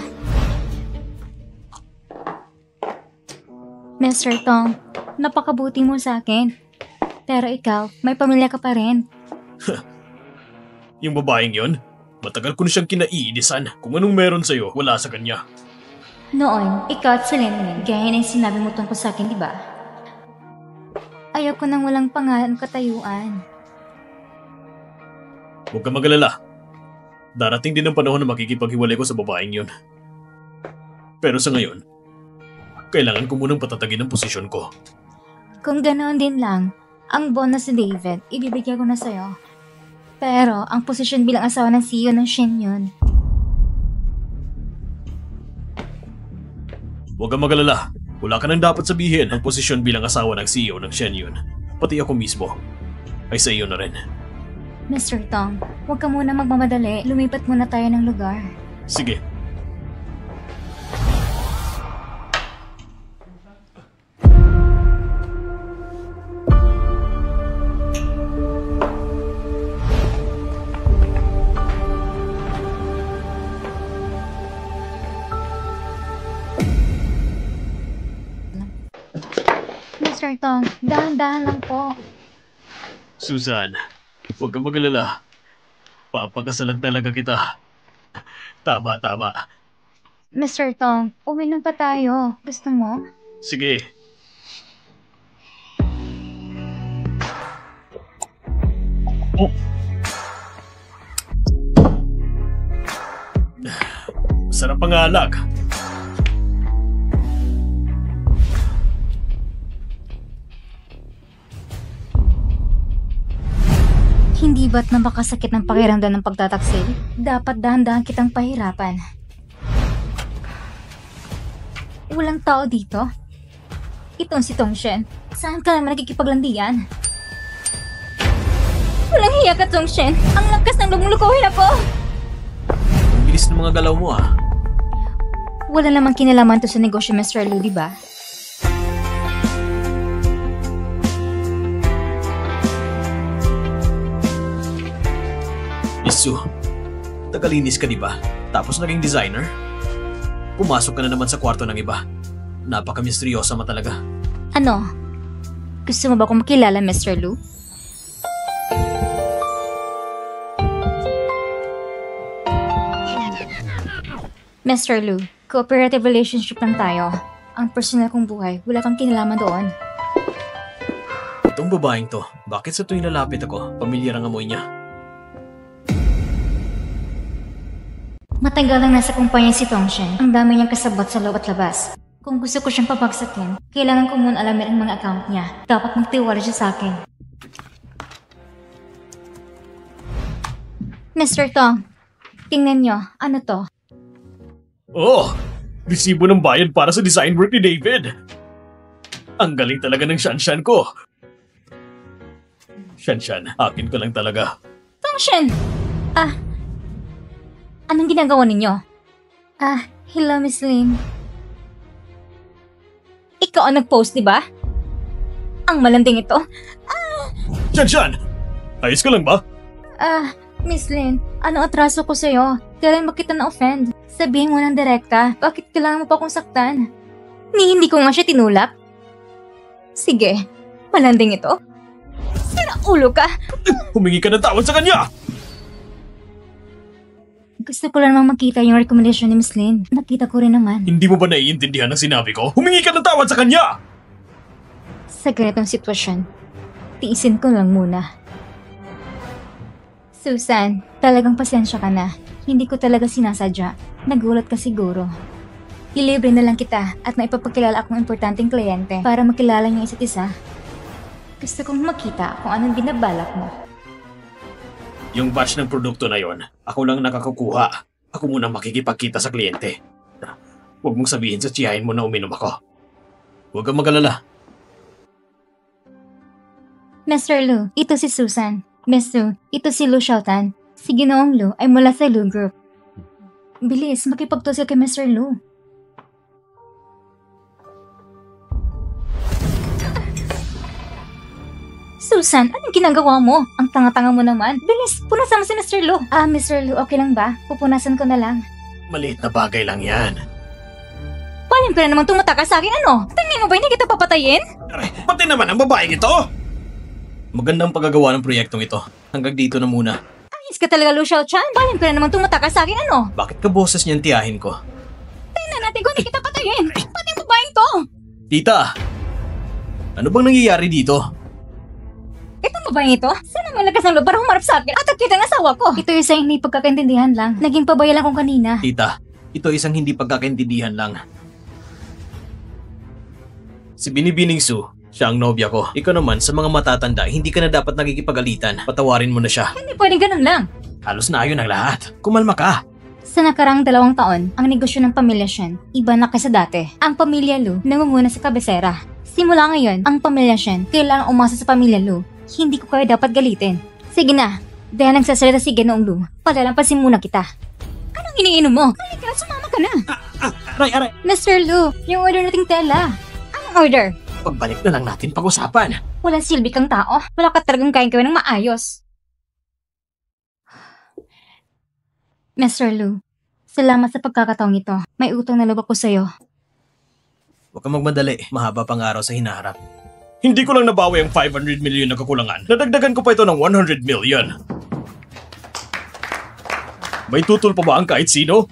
Mr. Tong, napakabuti mo sa akin. Pero ikaw, may pamilya ka pa rin. Yung babaeng yon, matagal ko na siyang kinaiinisan. Kung anong meron sa'yo, wala sa kanya. Noon, ikaw at si Lenmin, gaya na yung sinabi mo tungkol sa akin, di ba? Ayaw ko nang walang pangalan katayuan. Huwag kang magalala. Darating din ang panahon na makikipaghiwalay ko sa babaeng yon. Pero sa ngayon, kailangan ko munang patatagin ang posisyon ko. Kung ganoon din lang, ang bonus ni David, ibibigay ko na sa'yo. Pero, ang posisyon bilang asawa ng CEO ng Shenyun. Huwag kang magalala. Wala ka nang dapat sabihin. Ang posisyon bilang asawa ng CEO ng Shenyun, pati ako mismo, ay sa iyo na rin. Mr. Tong, huwag ka muna magmamadali. Lumipat muna tayo ng lugar. Sige. Mr. Tong, dahan-dahan lang po. Susan, huwag kang magalala. Papakasalan talaga kita. Tama. Mr. Tong, uminom pa tayo. Gusto mo? Sige. pangalag. Hindi ba't napakasakit ng pakiramdam ng pagtataksil? Dapat dahan-dahan kitang pahirapan. Walang tao dito? Itong si Tongshen. Saan ka naman nakikipaglandian? Walang hiya ka, Tongshen. Ang lakas ng lumulukuhin ako! Ang bilis ng mga galaw mo ah. Wala namang kinalaman to sa negosyo, Mr. Lu, di ba? Isu, tagalinis ka di ba? Tapos naging designer? Pumasok ka na naman sa kwarto ng iba. Napaka-misteryosa mo talaga. Ano? Gusto mo ba akong makilala, Mr. Lu? Mr. Lu, cooperative relationship lang tayo. Ang personal kong buhay, wala kang kinalaman doon. Itong babaeng to, bakit sa tuwing lalapit ako, pamilyar ang amoy niya? Matagal lang nasa kumpanya si Tongshen. Ang dami niyang kasabot sa loob at labas. Kung gusto ko siyang pabagsakin, kailangan ko muna alamin ang mga account niya. Dapat magtiwala siya sa akin. Mr. Tong, tingnan niyo, ano to? Oh! Resibo ng bayad para sa design work ni David. Ang galing talaga ng Shanshan ko. Shanshan, akin ko lang talaga. Tongshen! Anong ginagawa ninyo? Hello, Miss Lin. Ikaw ang nag-post, di ba? Ang malanding ito. Shanshan! Ayos ka lang ba? Miss Lin, ano atraso ko sa'yo? Kailan ba kita na-offend? Sabihin mo ng direkta, bakit kailangan mo pa akong saktan? Hindi ko nga siya tinulak. Sige, malanding ito. Sira ulo ka! Humingi ka ng tawad sa kanya! Gusto ko lang namang makita yung recommendation ni Miss Lin. Nakita ko rin naman. Hindi mo ba naiintindihan ang sinabi ko? Humingi ka ng tawad sa kanya! Sa ganitong sitwasyon, tiisin ko lang muna. Susan, talagang pasensya ka na. Hindi ko talaga sinasadya. Nagulat ka siguro. Ilibre na lang kita at maipapakilala akong importanteng kliyente para makilala niyo isa't isa. Gusto kong makita kung anong binabalak mo. Yung batch ng produkto na yon, ako lang nakakakuha. Ako muna makikipagkita sa kliyente. Huwag mong sabihin sa tiyahin mo na uminom ako. Huwag kang mag-alala. Mr. Lu, ito si Susan. Miss Lu, ito si Lu Xiaotan. Si Ginoong Lu ay mula sa Lu Group. Bilis, makipagtusal kay Mr. Lu. Susan, anong ginagawa mo? Ang tanga-tanga mo naman. Bilis, punasan mo si Mr. Lu. Mr. Lu, okay lang ba? Pupunasan ko na lang. Maliit na bagay lang yan. Paling ka na naman tumataka sa akin, ano? Tingin mo ba hindi kita papatayin? Aray, pati naman ang babaeng ito! Magandang paggagawa ng proyektong ito. Hanggang dito na muna. Ayos ka talaga, Lu Xiaochan. Paling ka na naman tumataka sa akin, ano? Bakit ka boses niyan tiyahin ko? Tingnan natin kung hindi kita patayin. Pati ang babaeng to. Tita! Ano bang nangyayari dito? Itong babaeng ito? Saan naman lakas ng loob para humarap sa akin? At kita ng asawa ko. Ito yung sa hindi pagkakaintindihan lang. Naging pabaya lang ko kanina. Tita, ito isang hindi pagkakaintindihan lang. Si Binibining Su, siya ang nobya ko. Ikaw naman, sa mga matatanda, hindi ka na dapat nakikipagalitan. Patawarin mo na siya. Hindi pwedeng ganun lang. Halos na ayon ang lahat. Kumalma ka. Sa nakarang 2 taon, ang negosyo ng pamilya Shen, iba na kaysa dati. Ang pamilya Lu nangunguna sa kabesera. Simula ngayon, ang pamilya Shen kailangang umasa sa pamilya Lu. Hindi ko kayo dapat galitin. Sige na, dahil nagsasalita si Ginoong Lu, palalampasin muna kita. Anong iniinom mo? Halika, sumama ka na. Aray! Mr. Lu, yung order nating tela. Anong order? Pagbalik na lang natin pag-usapan. Walang silbi kang tao. Wala ka talagang kayang gawin ng maayos. Mr. Lu, salamat sa pagkakataong ito. May utang na loob ako sa'yo. Huwag kang magmadali. Mahaba pang araw sa hinaharap. Hindi ko lang nabawi ang 500 million na kakulangan. Nadagdagan ko pa ito ng 100 million. May tutol pa ba ang kahit sino?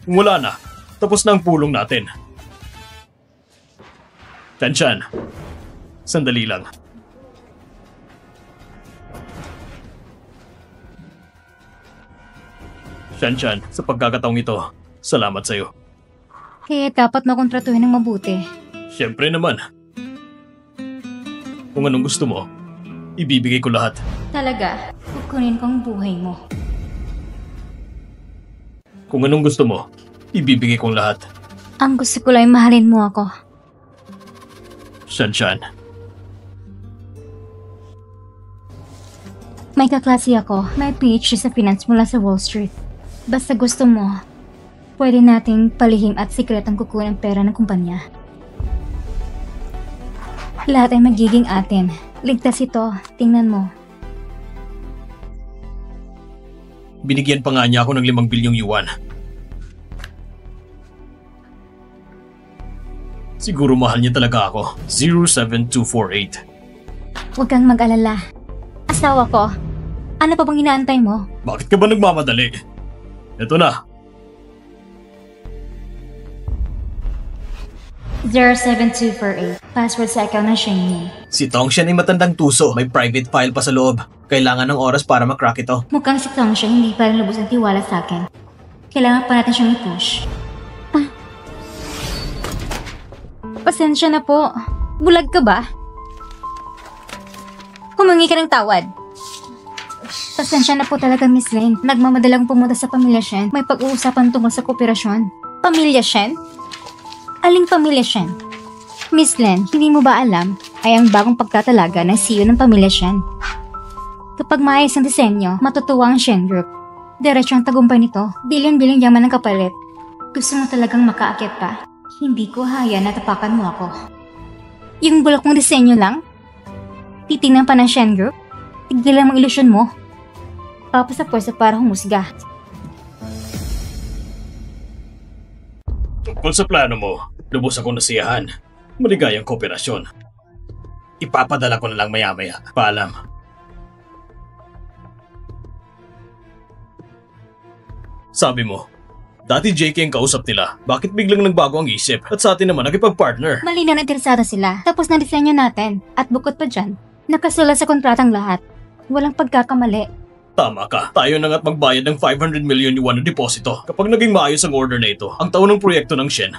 Wala na. Tapos na ang pulong natin. Shanshan, sandali lang. Shanshan, sa pagkakataong ito, Salamat sa'yo. Kaya dapat makontratuhin ng mabuti. Siyempre naman. Kung anong gusto mo, ibibigay ko lahat. Talaga, kukunin ko ang buhay mo. Kung anong gusto mo, ibibigay kong lahat. Ang gusto ko lang ay mahalin mo ako. Shanshan. May kaklase ako. May PhD sa finance mula sa Wall Street. Basta gusto mo, pwede nating palihim at sikretong kukunin ang pera ng kumpanya. Lahat ay magiging atin. Ligtas ito. Tingnan mo. Binigyan pa nga niya ako ng 5 bilyong yuan. Siguro mahal niya talaga ako. 07248. Huwag kang mag-alala. Asawa ko. Ano pa bang inaantay mo? Bakit ka ba nagmamadali? Ito na. 07248. Password sa account ng Shengyun. Si Tongshan ay matandang tuso. May private file pa sa loob. Kailangan ng oras para makrack ito. Mukhang si Tongshan hindi pa rin lubos ang tiwala sa akin. Kailangan pa natin siyang i-push. Pasensya na po. Bulag ka ba? Humingi ka ng tawad. Pasensya na po talaga, Miss Lane. Nagmamadalang pumunta sa Pamilya Shen. May pag-uusapan tungkol sa kooperasyon. Pamilya Shen? Aling Pamilya Shen? Miss Lane, hindi mo ba alam ay ang bagong pagtatalaga ng CEO ng Pamilya Shen? Kapag maayos ang disenyo, matutuwa ang Shen Group. Diretso ang tagumpay nito. Bilyon-bilyong yaman ng kapalit. Gusto mo talagang makaakyat pa? Hindi ko haya na tapakan mo ako. Yung bulok mong disenyo lang? Titingnan pa ng Shen Group? Tignan ang ilusyon mo. Papa sa pwersa para humusga. Tungkol sa plano mo, lubos akong nasiyahan. Maligayang kooperasyon. Ipapadala ko na lang maya-maya. Paalam. Sabi mo, dati JK ang kausap nila. Bakit biglang nagbago ang isip? At sa atin naman nakipag-partner. Malinaw na interesado sila. Tapos na disenyo natin. At bukod pa dyan, nakasulat sa kontratang lahat. Walang pagkakamali. Tama ka. Tayo na nga't magbayad ng 500 million yuan na deposito. Kapag naging maayos ang order na ito, ang taon ng proyekto ng Shen,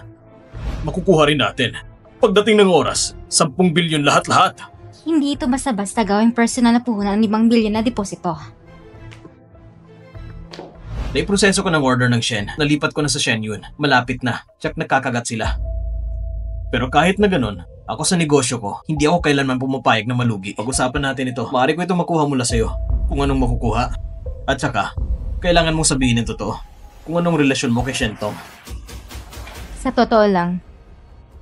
makukuha rin natin. Pagdating ng oras, 10 bilyon lahat-lahat. Hindi ito basta-basta gawing personal na puhunan ng 5 bilyon na deposito. Naiproseso ko ng order ng Shen. Nalipat ko na sa Shenyun. Malapit na. Tsak nagkakagat sila. Pero kahit na ganun, ako sa negosyo ko, hindi ako kailanman pumapayag na malugi. Pag-usapan natin ito. Maaari ko ito makuha mula sa'yo. Kung anong makukuha. At saka, kailangan mong sabihin ng totoo. Kung anong relasyon mo kay Shentong. Sa totoo lang,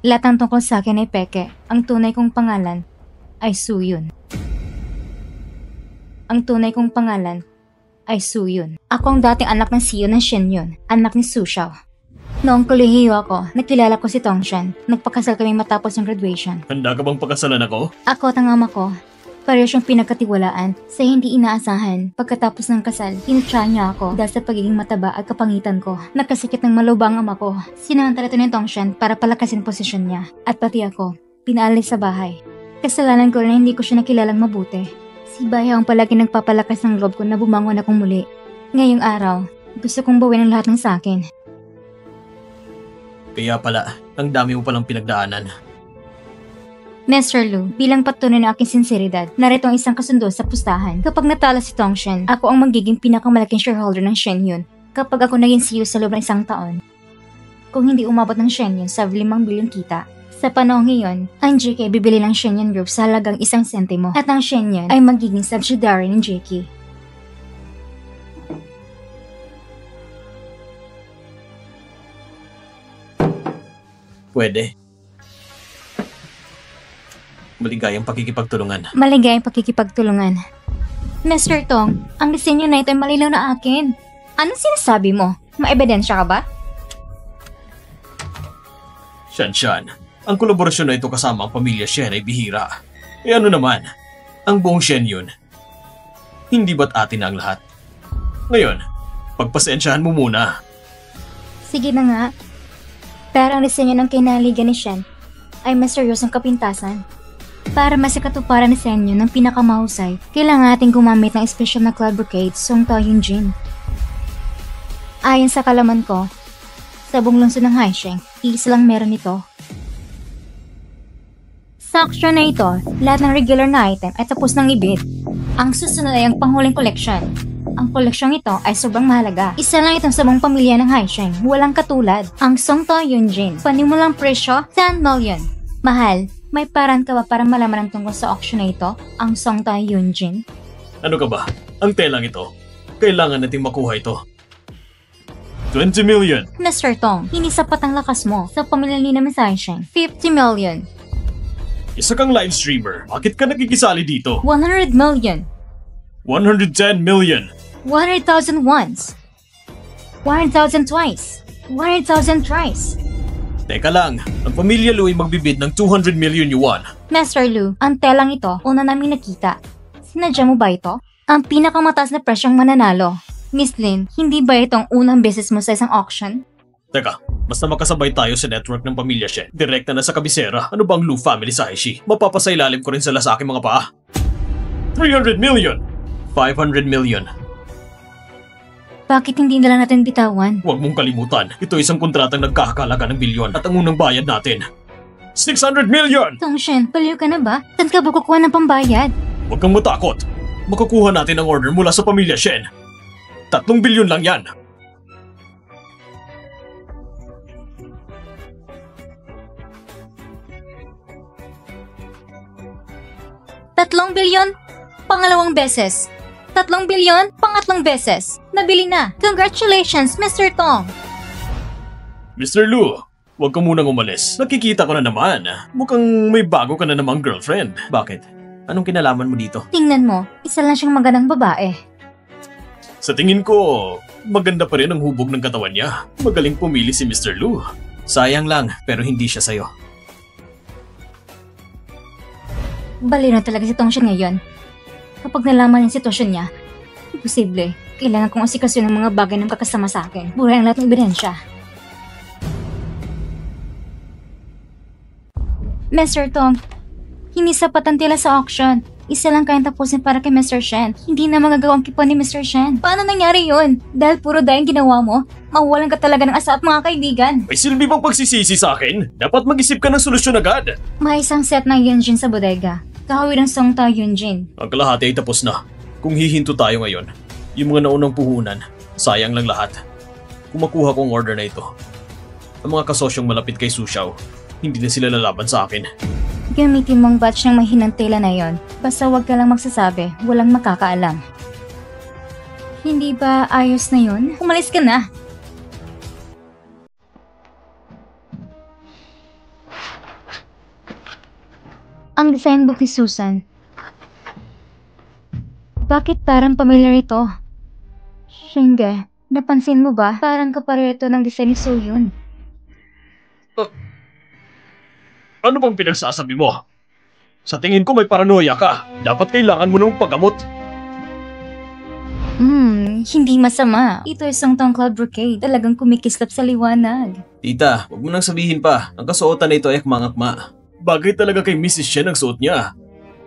lahat ng tungkol sa akin ay peke. Ang tunay kong pangalan ay Suyun. Ang tunay kong pangalan ay Suyun. Ako ang dating anak ng CEO ng Shenyun, anak ni Su Xiao. Noong kolehiyo ako, nakilala ko si Tongshan. Nagpakasal kami matapos ng graduation. Handa ka bang pagkasalan ako? Ako at ang ama ko, pareho siyang pinagkatiwalaan sa hindi inaasahan. Pagkatapos ng kasal, tinutya niya ako dahil sa pagiging mataba at kapangitan ko. Nagkasakit ng malubha ang ama ko. Sinamantala ito ni Tongshan para palakasin posisyon niya. At pati ako, pinaalis sa bahay. Kasalanan ko na hindi ko siya nakilalang mabuti. Si Bayaw ang palagi nagpapalakas ng loob ko na bumangon akong muli. Ngayong araw, gusto kong bawin ang lahat ng sakin. Kaya pala, ang dami mo palang pinagdaanan. Mr. Lu, bilang patunay ng aking sinseridad, narito ang isang kasundo sa pustahan. Kapag natalo si Tongshan, ako ang magiging pinakamalaking shareholder ng Shenyun kapag ako naging CEO sa loob ng 1 taon. Kung hindi umabot ng Shenyun sa 5 bilyong kita, sa panahon ngayon, ang JK bibili ng Shenyun Group sa halagang 1 sentimo at ang Shenyun ay magiging subsidiary ng JK. Pwede. Maligayang pakikipagtulungan. Maligayang pakikipagtulungan. Mr. Tong, ang disenyo na ito ay malinaw na akin. Anong sinasabi mo? Maebidensya ka ba? Shanshan, ang kolaborasyon na ito kasama ang pamilya Shen ay bihira. E ano naman, ang buong Shen yun. Hindi ba't atin ang lahat? Ngayon, pagpasensyahan mo muna. Sige na nga. Pero ang disenyo ng kinaligan ni Shen ay mas seryosong kapintasan. Para masikatuparan ni Senyo ng pinakamahusay, kailangan natin gumamit ng special na cloud brocade Song Tao Yunjin. Ayon sa kalaman ko, Sa buong lungsod ng Haisheng, isa lang meron nito. Sa auction na ito, lahat ng regular na item ay tapos ng ibid. Ang susunod ay ang panghuling koleksyon. Ang koleksyong ito ay sobrang mahalaga. Isa lang itong sa buong pamilya ng Haisheng, walang katulad. Ang Songto Yunjin, panimulang presyo, 10 million. Mahal, may paraan ka ba para malaman ang tungkol sa auction na ito? Ang Songto Yunjin? Ano ka ba? Ang telang ito. Kailangan nating makuha ito. 20 million. Mr. Tong, hindi sapat ang lakas mo sa pamilya ni naman sa Haisheng. 50 million. Isa kang live streamer. Bakit ka nakikisali dito? 100 million. 110 million. 100,000 once. 100,000 twice. 100,000 thrice. Teka lang, ang pamilya Lu ay magbibid ng 200 million yuan. Master Lu, ang telang ito, una namin nakita. Sinadya mo ba ito? Ang pinakamataas na presyong mananalo. Miss Lin, hindi ba itong unang beses mo sa isang auction? Teka, basta makasabay tayo sa network ng pamilya Shen. Direkta na sa kabisera. Ano bang Lu family sa Aishi? Mapapasailalim ko rin sila sa aking mga paa. 300 million! 500 million. Bakit hindi nila natin bitawan? Huwag mong kalimutan, ito isang kontratang nagkakalaga ng bilyon at ang unang bayad natin. 600 million! Tongshen, baliw ka na ba? Saan ka ba kukuha ng pambayad? Huwag kang matakot. Makakuha natin ang order mula sa pamilya Shen. 3 bilyon lang yan. $3 bilyon? Pangalawang beses. 3 bilyon? Pangatlong beses. Nabili na. Congratulations, Mr. Tong! Mr. Lu, huwag ka munang umalis. Nakikita ko na naman. Mukhang may bago ka na namang girlfriend. Bakit? Anong kinalaman mo dito? Tingnan mo, isa lang siyang magandang babae. Sa tingin ko, maganda pa rin ang hubog ng katawan niya. Magaling pumili si Mr. Lu. Sayang lang, pero hindi siya sayo. Baliw na talaga si Tongshen ngayon. Kapag nalaman yung sitwasyon niya, imposible. Kailangan kong asikasyon ng mga bagay ng kakasama sa akin. Buray ang lahat ng ebidensya. Mr. Tong, hindi sapat ang tila sa auction. Isa lang kayang tapusin para kay Mr. Shen. Hindi na magagawa ang kipon ni Mr. Shen. Paano nangyari yun? Dahil puro dahil ginawa mo, mawawalan ka talaga ng asa at mga kaibigan. May silbi bang pagsisisi sa akin? Dapat mag-isip ka ng solusyon agad. May isang set ng Yunjin sa bodega. Kahawin ng Songto Yunjin. Ang kalahati ay tapos na. Kung hihinto tayo ngayon, yung mga naunang puhunan, sayang lang lahat. Kung makuha ko ang order na ito, ang mga kasosyong malapit kay Su Xiao, hindi na sila lalaban sa akin. Gamitin mong batch ng mahinang tela na yon. Basta huwag ka lang magsasabi, walang makakaalam. Hindi ba ayos na yun? Umalis ka na! Ang design book ni Susan. Bakit parang familiar ito? Shinge, napansin mo ba? Parang kapareto ng design ni Soyun. Ano bang pinagsasabi mo? Sa tingin ko may paranoia ka. Dapat kailangan mo ng paggamot. Hindi masama. Ito ay Songtong Cloud Brocade. Talagang kumikislap sa liwanag. Tita, huwag mo nang sabihin pa. Ang kasuotan na ito ay akma-akma. Bagay talaga kay Mrs. Shen ang suot niya.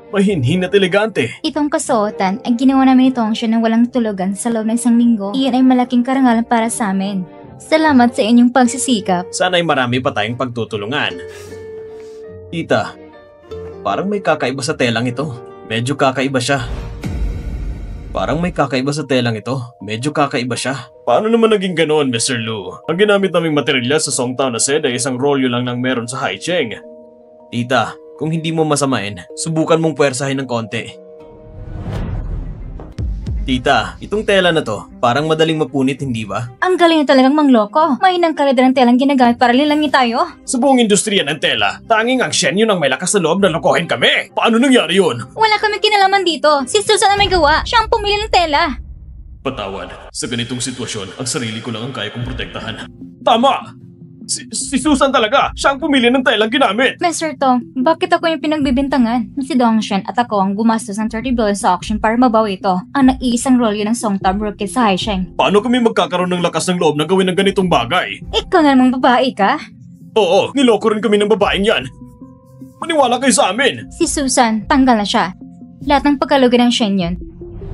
Mahinhin at elegante. Itong kasuotan ay ginawa namin ito ang siya ng walang tulugan sa loob ng 1 linggo. Iyan ay malaking karangalan para sa amin. Salamat sa inyong pagsisikap. Sana ay marami pa tayong pagtutulungan. Tita, parang may kakaiba sa telang ito. Medyo kakaiba siya. Parang may kakaiba sa telang ito. Medyo kakaiba siya. Paano naman naging ganoon, Mr. Lu? Ang ginamit naming materialyas sa Songtao na seda ay isang rolyo lang nang meron sa Haicheng. Tita, kung hindi mo masamain, subukan mong puwersahin ng konti. Tita, itong tela na to, parang madaling mapunit, hindi ba? Ang galing na talagang mangloko. Mahinang kalidad ng telang ginagamit para lilangin tayo. Sa buong industriya ng tela, tanging ang Shen yun ang may lakas na loob na lokohin kami. Paano nangyari yun? Wala kami kinalaman dito. Si Susan ang may gawa. Siya ang pumili ng tela. Patawad, sa ganitong sitwasyon, ang sarili ko lang ang kaya kong protektahan. Tama! Si Susan talaga! Siya ang pumili ng telang ginamit! Mr. Tong, bakit ako yung pinagbibintangan? Si Dongshen at ako ang gumastos ng 30 billion sa auction para mabawi ito. Ang nag-iisang rolyo ng Songtao Brocade sa Haicheng. Paano kami magkakaroon ng lakas ng loob na gawin ng ganitong bagay? Ikaw na namang babae ka? Oo, niloko rin kami ng babaeng yan. Maniwala kayo sa amin! Si Susan, tanggal na siya. Lahat ng pagkalugi ng Shen yun.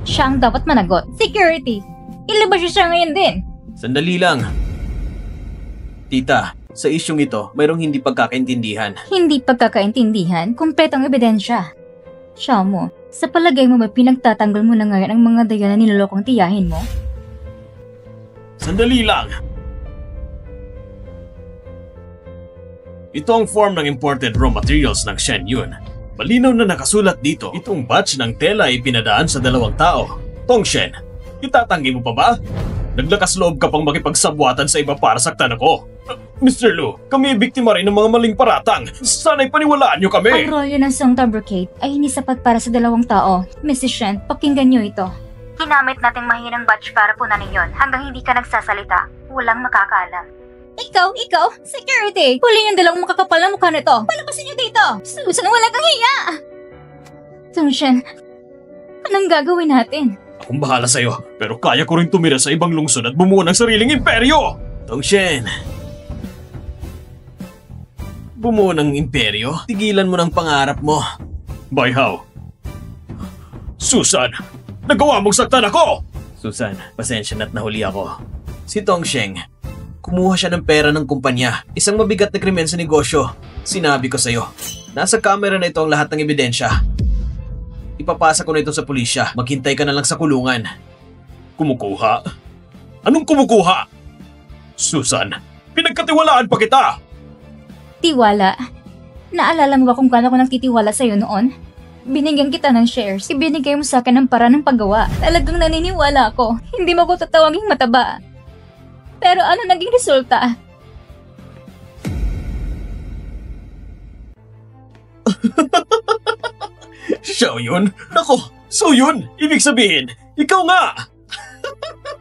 Siya ang dapat managot. Security! Ilabas siya ngayon din! Sandali lang. Tita, sa isyong ito, mayroong hindi pagkakaintindihan. Hindi pagkakaintindihan, kumpletong ebidensya. Xiaomo, sa palagay mo ba pinagtatanggol mo na ngayon ang mga daya na nilolokong tiyahin mo? Sandali lang! Ito ang form ng imported raw materials ng Shen Yun. Malinaw na nakasulat dito, itong batch ng tela ay pinadaan sa 2 tao. Tongshen, itatanggi mo pa ba? Naglakas loob ka pang makipagsabwatan sa iba para saktan ako. Mr. Lu, kami ay biktima rin ng mga maling paratang. Sana'y paniwalaan niyo kami! Ang rolyo ng Songta Brocade ay hindi sapat para sa 2 tao. Mrs. Shen, pakinggan niyo ito. Ginamit nating mahinang batch para punanin yon hanggang hindi ka nagsasalita. Walang makakaalam. Ikaw, security! Huli yung 2 makakapal na mukha nito. Palabasin niyo dito! Susan, wala kang hiya! Tongshen, anong gagawin natin? Akong bahala sa'yo, pero kaya ko rin tumira sa ibang lungsod at bumuo ng sariling imperyo! Tongshen! Bumuo ng imperyo? Tigilan mo ng pangarap mo. By how? Susan! Nagawa mong saktan ako! Susan, pasensya na't nahuli ako. Si Tongsheng, kumuha siya ng pera ng kumpanya. Isang mabigat na krimen sa negosyo. Sinabi ko sa'yo. Nasa camera na ito ang lahat ng ebidensya. Ipapasa ko na ito sa pulisya. Maghintay ka na lang sa kulungan. Kumukuha? Anong kumukuha? Susan, pinagkatiwalaan pa kita! Tiwala. Naalala mo ba kung gaano ko nagtitiwala sa'yo noon? Binigyan kita ng shares. Ibinigay mo sa akin ng paraan ng paggawa. Talagang naniniwala ako. Hindi mo ko tatawaging mataba. Pero ano naging resulta? Siya yun? Nako, so yun! Ibig sabihin, ikaw nga!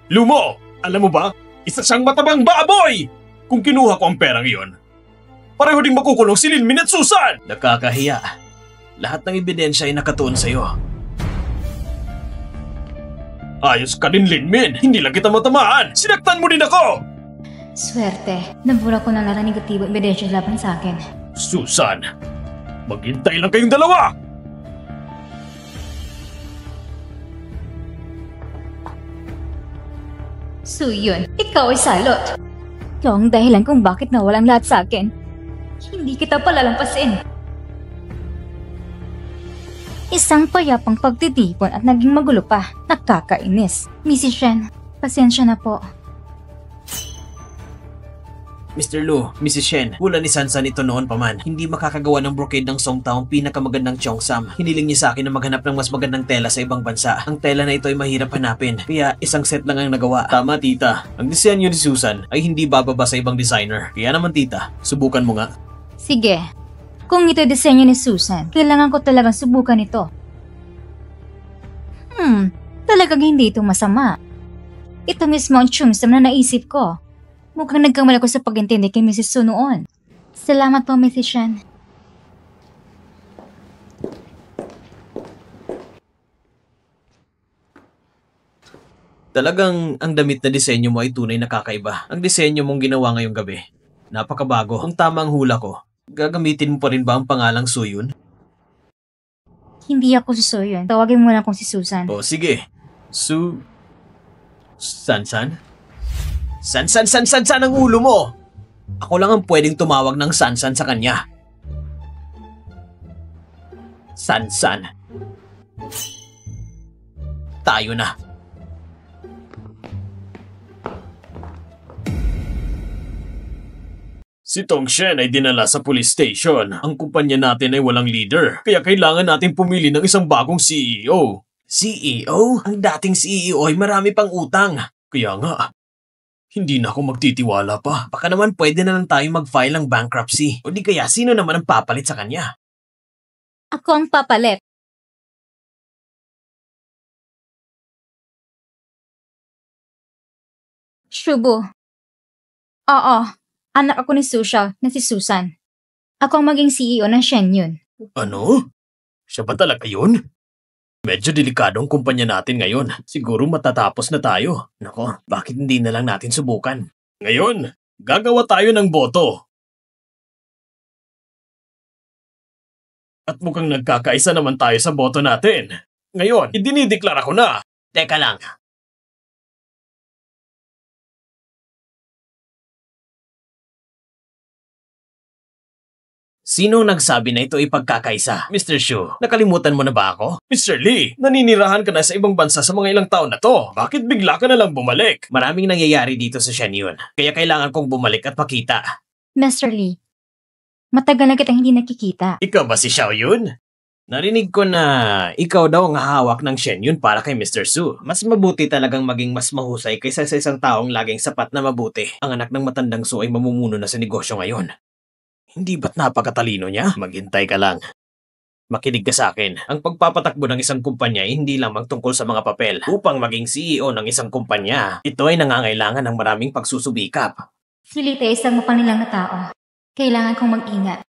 Lumo, alam mo ba? Isa siyang matabang baboy! Kung kinuha ko ang perang iyon, pareho ding makukulong si Linmin at Susan! Nakakahiya. Lahat ng ebidensya ay nakatuon sa'yo. Ayos ka din, Linmin! Hindi lang kita matamaan! Sinaktan mo din ako! Swerte. Nabura ko na lang ang negatibo ebidensya laban sa akin. Susan, maghintay lang kayong 2! So yun, ikaw ay salot. Ikaw ang dahilan kung bakit nawalang lahat sa akin. Hindi kita palalampasin. Isang payapang pagtitipon at naging magulo pa. Nakakainis. Mrs. Shen, pasensya na po. Mr. Lu, Mrs. Shen, hula ni Sansan ito noon pa man. Hindi makakagawa ng brocade ng Songta ang pinakamagandang Cheongsam. Hiniling niya sa akin na maghanap ng mas magandang tela sa ibang bansa. Ang tela na ito ay mahirap hanapin, kaya isang set lang ang nagawa. Tama, tita. Ang disenyo ni Susan ay hindi bababa sa ibang designer. Kaya naman, tita, subukan mo nga. Sige. Kung ito disenyo ni Susan, kailangan ko talagang subukan ito. Talagang hindi ito masama. Ito mismo ang Cheongsam na naisip ko. Mukhang nagkamali ko sa pag-intindi kay Mrs. Su noon. Salamat po, Mrs. Shen. Talagang ang damit na disenyo mo ay tunay na kakaiba. Ang disenyo mong ginawa ngayong gabi, napakabago. Kung tama ang hula ko, gagamitin mo pa rin ba ang pangalang Suyun? Hindi ako si Suyun. Tawagin mo na akong si Susan. O sige, Sansan? Sansan ang ulo mo! Ako lang ang pwedeng tumawag ng Sansan sa kanya. Sansan. Tayo na. Si Tongshen ay dinala sa police station. Ang kumpanya natin ay walang leader, kaya kailangan natin pumili ng isang bagong CEO. CEO? Ang dating CEO ay marami pang utang. Kaya nga, hindi na ako magtitiwala pa. Baka naman pwede na lang tayo mag-file ng bankruptcy. O di kaya sino naman ang papalit sa kanya? Ako ang papalit. Shubo. Oo. Anak ako ni Susha na si Susan. Ako ang maging CEO ng Shen Yun. Ano? Siya ba talaga yun? Medyo delikadong kumpanya natin ngayon. Siguro matatapos na tayo. Nako, bakit hindi na lang natin subukan? Ngayon, gagawa tayo ng boto. At mukhang nagkakaisa naman tayo sa boto natin. Ngayon, idinideklara ko na. Teka lang. Sino nagsabi na ito ipagkakaisa? Mr. Shu, nakalimutan mo na ba ako? Mr. Lee, naninirahan ka na sa ibang bansa sa mga ilang taon na to. Bakit bigla ka na lang bumalik? Maraming nangyayari dito sa Shenyun, kaya kailangan kong bumalik at makita. Mr. Lee, matagal na kitang hindi nakikita. Ikaw ba si Xiaoyun? Narinig ko na ikaw daw ang hahawak ng Shenyun para kay Mr. Su. Mas mabuti talagang maging mas mahusay kaysa sa isang taong laging sapat na mabuti. Ang anak ng matandang Su ay mamumuno na sa negosyo ngayon. Hindi ba't napakatalino niya? Maghintay ka lang. Makinig ka sa akin. Ang pagpapatakbo ng isang kumpanya ay hindi lamang tungkol sa mga papel. Upang maging CEO ng isang kumpanya, ito ay nangangailangan ng maraming pagsusubikap. Si Lita ay isang mapanilang na tao. Kailangan kong mag-ingat.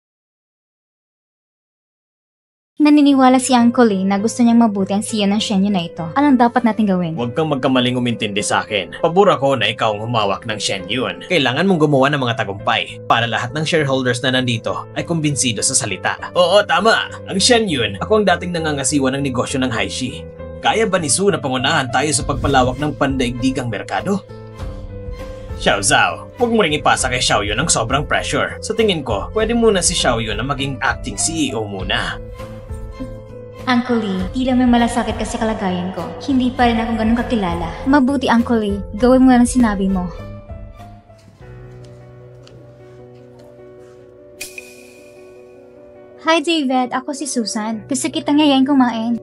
Naniniwala si Uncle Lee na gusto niyang mabuti ang CEO ng Shenyun na ito. Anong dapat natin gawin? Huwag kang magkamaling umintindi sa akin. Pabor ako na ikaw ang humawak ng Shenyun. Kailangan mong gumawa ng mga tagumpay para lahat ng shareholders na nandito ay kumbinsido sa salita. Oo, tama. Ang Shenyun, ako ang dating nangangasiwa ng negosyo ng Haishi. Kaya ba ni Su na pangunahan tayo sa pagpalawak ng pandaigdigang merkado? Xiao Zhao, huwag mo ring ipasa kay Xiaoyun ang sobrang pressure. Sa tingin ko, pwede muna si Xiaoyun na maging acting CEO muna. Uncle Lee, tila may malasakit kasi kalagayan ko. Hindi pa rin ako ganun kakilala. Mabuti, Uncle Lee. Gawin mo lang sinabi mo. Hi, David. Ako si Susan. Gusto kitang ngayon kumain.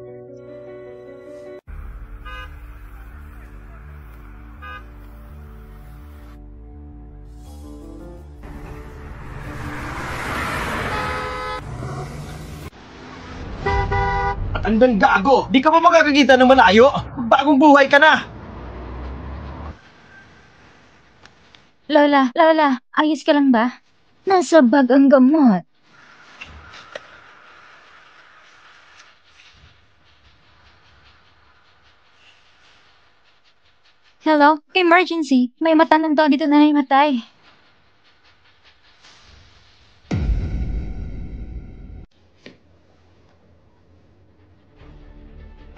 Andang gago! Di ka pa makakakita ng malayo! Bagong buhay ka na! Lola, ayos ka lang ba? Nasa bag ang gamot. Hello? Emergency! May matandang tao dito na nahimatay.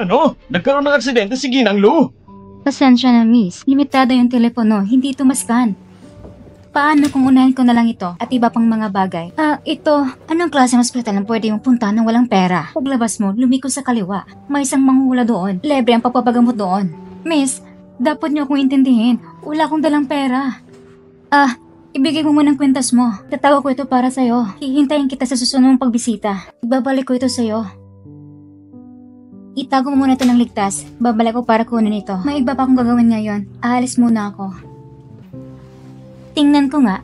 Ano? Nagkaroon ng aksidente si Ginang Lu? Pasensya na, miss. Limitado yung telepono, hindi ito maskan. Paano kung unahin ko na lang ito at iba pang mga bagay? Ito, anong klaseng hospital ang pwede mong punta nang walang pera? Paglabas mo, lumiko sa kaliwa. May isang manghuhula doon. Libre ang pagpapagamot doon. Miss, dapat niyo akong intindihin. Wala akong dalang pera. Ibigay mo muna ang kwintas mo. Tatawag ko ito para sa'yo. Hihintayin kita sa susunod mong pagbisita. Ibabalik ko ito sa'yo. Itago mo muna ito ng ligtas. Babalik ko para kunin ito. May iba pa akong gagawin ngayon. Aalis muna ako. Tingnan ko nga.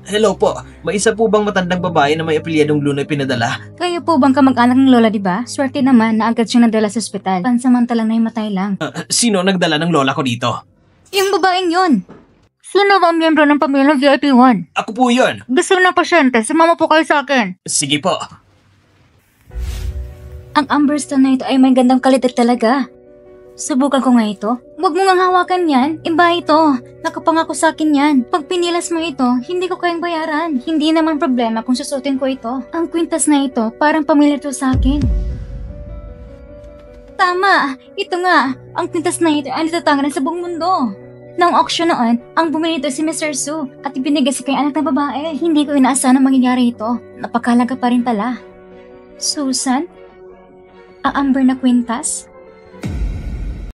Hello po. May isa po bang matandang babae na may apelyadong Lu na pinadala? Kayo po bang kamag-anak ng lola, diba? Swerte naman na agad siyang nadala sa ospital. Pansamantalang nahimatay lang. Sino nagdala ng lola ko dito? Yung babaeng yun! Sino ba ang miyembro ng pamilya ng VIP1? Ako po yun. Gusto ng pasyente, sumama po kayo sa akin. Sige po. Ang amber stone na ito ay may gandang kalidad talaga. Subukan ko nga ito. Huwag mo nga hawakan yan. Iba ito. Nakapangako sa akin yan. Pag pinilas mo ito, hindi ko kayang bayaran. Hindi naman problema kung susutin ko ito. Ang kwintas na ito, parang pamilya ito sa akin. Tama! Ito nga. Ang kwintas na ito ay natatangan sa buong mundo. Noong auction noon, ang bumili ito si Mr. Su at ibinigay sa kay anak ng babae. Hindi ko inaasahan na mangyayari ito. Napakalaga pa rin pala. Susan? Ang amber na kwintas?